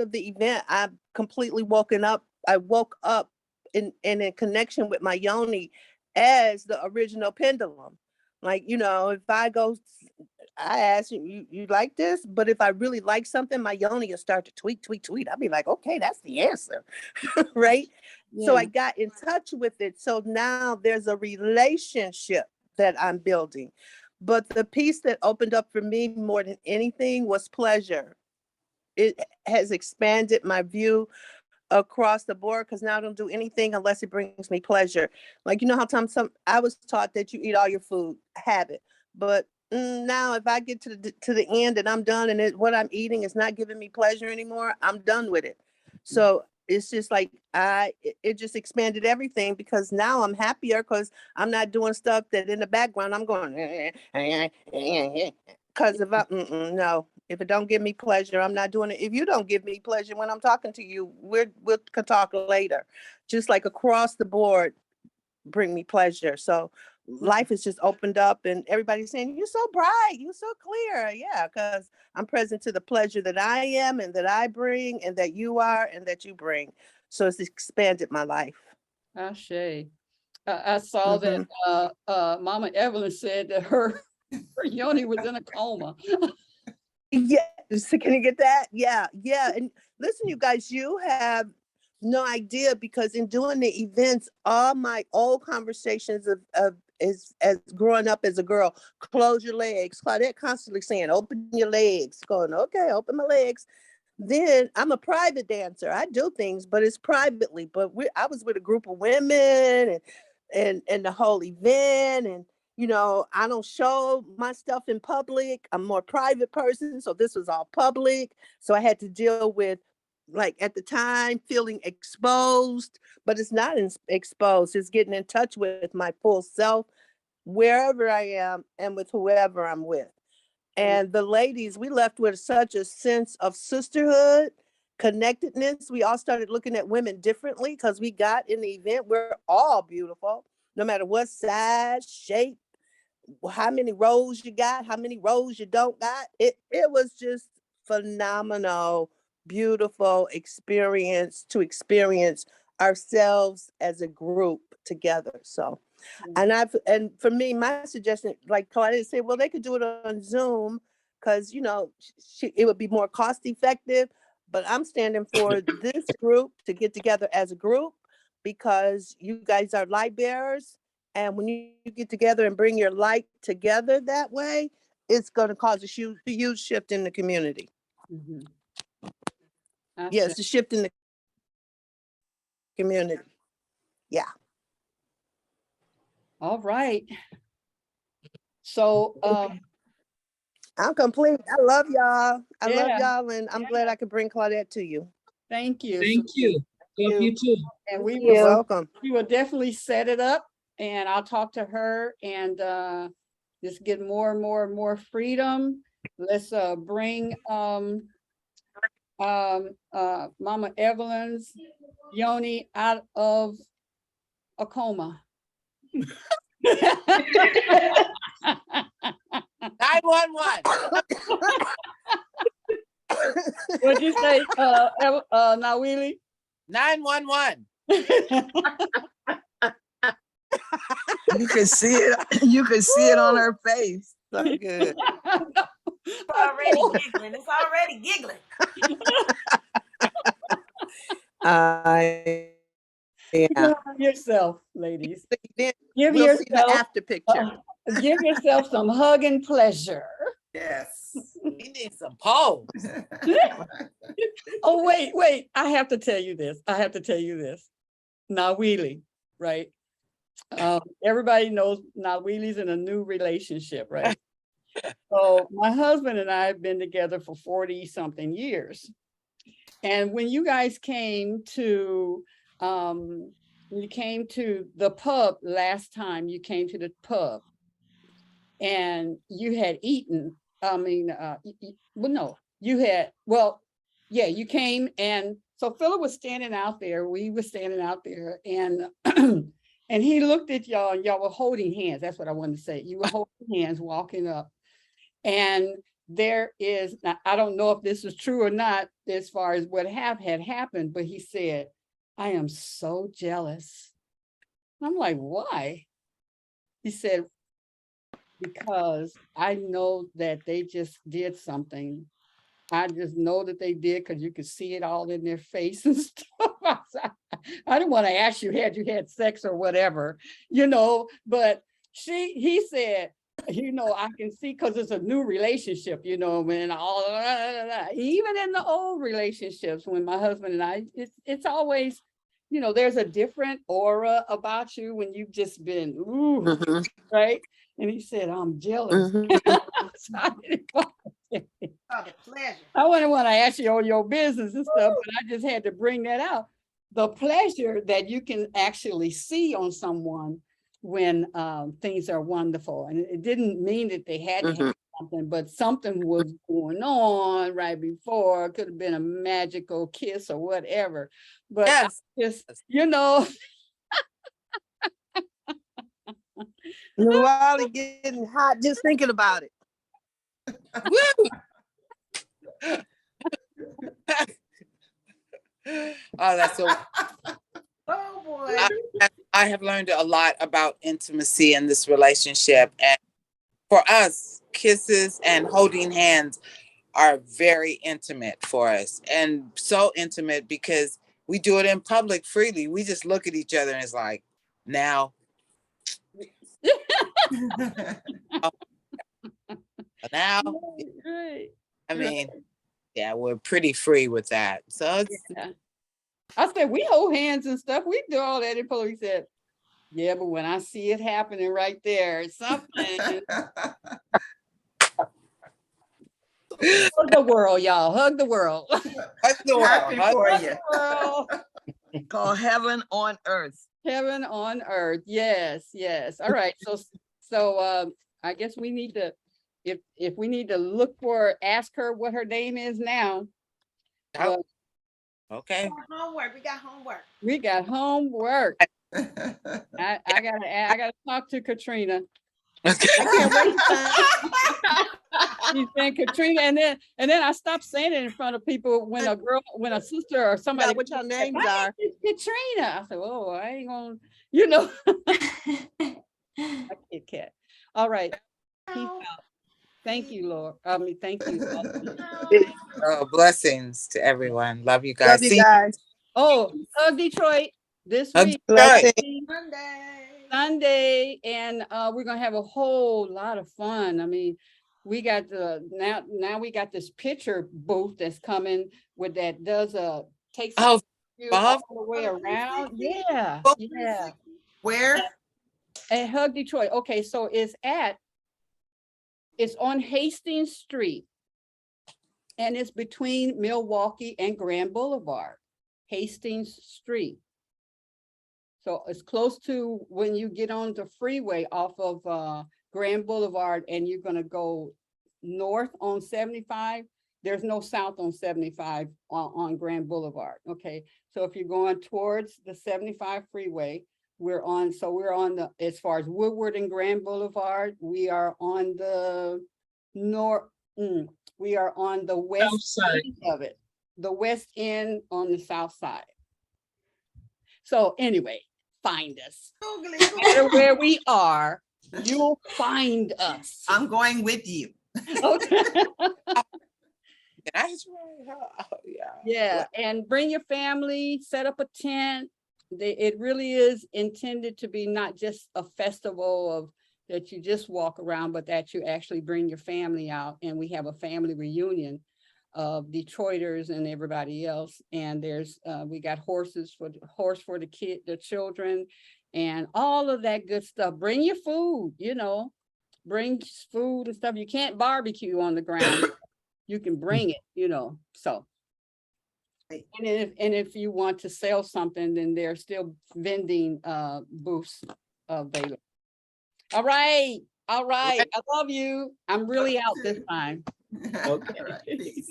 of the event, I completely woken up. I woke up in connection with my yoni as the original pendulum. Like, if I go, I ask you, you like this? But if I really like something, my yoni will start to tweet, tweet, tweet. I'll be like, okay, that's the answer. Right? So I got in touch with it. So now there's a relationship that I'm building. But the piece that opened up for me more than anything was pleasure. It has expanded my view across the board because now I don't do anything unless it brings me pleasure. Like, how I was taught that you eat all your food, have it. But now if I get to the end and I'm done and what I'm eating is not giving me pleasure anymore, I'm done with it. So it's just like it just expanded everything because now I'm happier because I'm not doing stuff that in the background I'm going because if it don't give me pleasure, I'm not doing it. If you don't give me pleasure when I'm talking to you, we'll talk later. Just like across the board, bring me pleasure. So life has just opened up and everybody's saying, you're so bright, you're so clear. Yeah, because I'm present to the pleasure that I am and that I bring and that you are and that you bring. So it's expanded my life. Ashe. I saw that Mama Evelyn said that her yoni was in a coma. Yeah, so can you get that? Yeah. And listen, you guys, you have no idea because in doing the events, all my old conversations of as growing up as a girl, close your legs. Claudette constantly saying, open your legs. Going, okay, open my legs. Then I'm a private dancer. I do things, but it's privately. But I was with a group of women and the whole event and I don't show my stuff in public. I'm more private person. So this was all public. So I had to deal with, like at the time, feeling exposed, but it's not exposed. It's getting in touch with my full self, wherever I am and with whoever I'm with. And the ladies, we left with such a sense of sisterhood, connectedness. We all started looking at women differently because we got in the event, we're all beautiful, no matter what size, shape, how many rows you got, how many rows you don't got. It was just phenomenal, beautiful experience to experience ourselves as a group together. So, and for me, my suggestion, like Claudia said, well, they could do it on Zoom because it would be more cost effective. But I'm standing for this group to get together as a group because you guys are light bearers. And when you get together and bring your light together that way, it's going to cause a huge shift in the community. Yes, the shift in the community. Yeah. All right. So I'm complete. I love y'all. I love y'all, and I'm glad I could bring Claudette to you. Thank you. Thank you. Love you too. And You're welcome. We will definitely set it up, and I'll talk to her and just get more and more freedom. Let's bring Mama Evelyn's yoni out of a coma. 911. What'd you say, Nawili? 911. You can see it. You can see it on her face. So good. It's already giggling. It's already giggling. Give yourself, ladies. Give We'll see the after picture. Give yourself some hug and pleasure. Yes. We need some pose. Oh, wait. I have to tell you this. Nawili, right? Everybody knows Nawili's in a new relationship, right? So my husband and I have been together for 40 something years. And when you guys came to You came to the pub last time you came to the pub and you had eaten, well, no, you had, well, yeah, you came and so Philip was standing out there, we were standing out there and and he looked at y'all and y'all were holding hands. That's what I wanted to say. You were holding hands walking up. And there is, now, I don't know if this is true or not as far as what had happened, but he said, I am so jealous. I'm like, why? He said, because I know that they just did something. I just know that they did because you could see it all in their face and stuff. I didn't want to ask you, had you had sex or whatever, but he said, I can see because it's a new relationship, and all, even in the old relationships when my husband and I, it's always, there's a different aura about you when you've just been, right? And he said, I'm jealous. I wouldn't want to ask you all your business and stuff, but I just had to bring that out. The pleasure that you can actually see on someone when things are wonderful. And it didn't mean that they had to have something, but something was going on right before. It could have been a magical kiss or whatever. But yes. Just, We're all getting hot just thinking about it. Oh, that's so. Oh boy. I have learned a lot about intimacy in this relationship. And for us, kisses and holding hands are very intimate for us. And so intimate because we do it in public freely. We just look at each other and it's like, now. Now, I mean, yeah, we're pretty free with that. So it's, I said, we hold hands and stuff. We do all that in public. He said, yeah, but when I see it happening right there, it's something. Hug the world, y'all. Hug the world. Hug the world. Happy for Hug you. the world. Called Heaven on Earth. Heaven on earth. Yes, yes. All right. So I guess we need to, if we need to ask her what her name is now. Oh. Okay. Homework. We got homework. We got homework. I gotta talk to Katrina. I can't wait. She's saying Katrina, and then I stopped saying it in front of people when a sister or somebody. What your names are? Katrina. I said, oh, I ain't gonna, I kid cat. All right. Peace out. Thank you, Lord. Thank you. Oh, blessings to everyone. Love you guys. Love you guys. Oh, Detroit this week. Sunday, and we're gonna have a whole lot of fun. I mean, we got now we got this picture booth that's coming with that takes you all the way around. Yeah. Where? At Hug Detroit. Okay, so it's on Hastings Street, and it's between Milwaukee and Grand Boulevard. Hastings Street. So it's close to when you get on the freeway off of Grand Boulevard and you're going to go north on 75. There's no south on 75 on Grand Boulevard. Okay. So if you're going towards the 75 freeway, we're on the, as far as Woodward and Grand Boulevard, we are on the we are on the west end of it, the west end on the south side. So anyway, find us. No matter where we are, you'll find us. I'm going with you. Okay. Yeah. Yeah, and bring your family, set up a tent. It really is intended to be not just a festival of that you just walk around, but that you actually bring your family out, and we have a family reunion of Detroiters and everybody else. And there's we got horse for the children, and all of that good stuff. Bring your food, bring food and stuff. You can't barbecue on the ground. You can bring it, so. And if you want to sell something, then there's still vending booths available. All right. All right. I love you. I'm really out this time. Okay. All right, peace.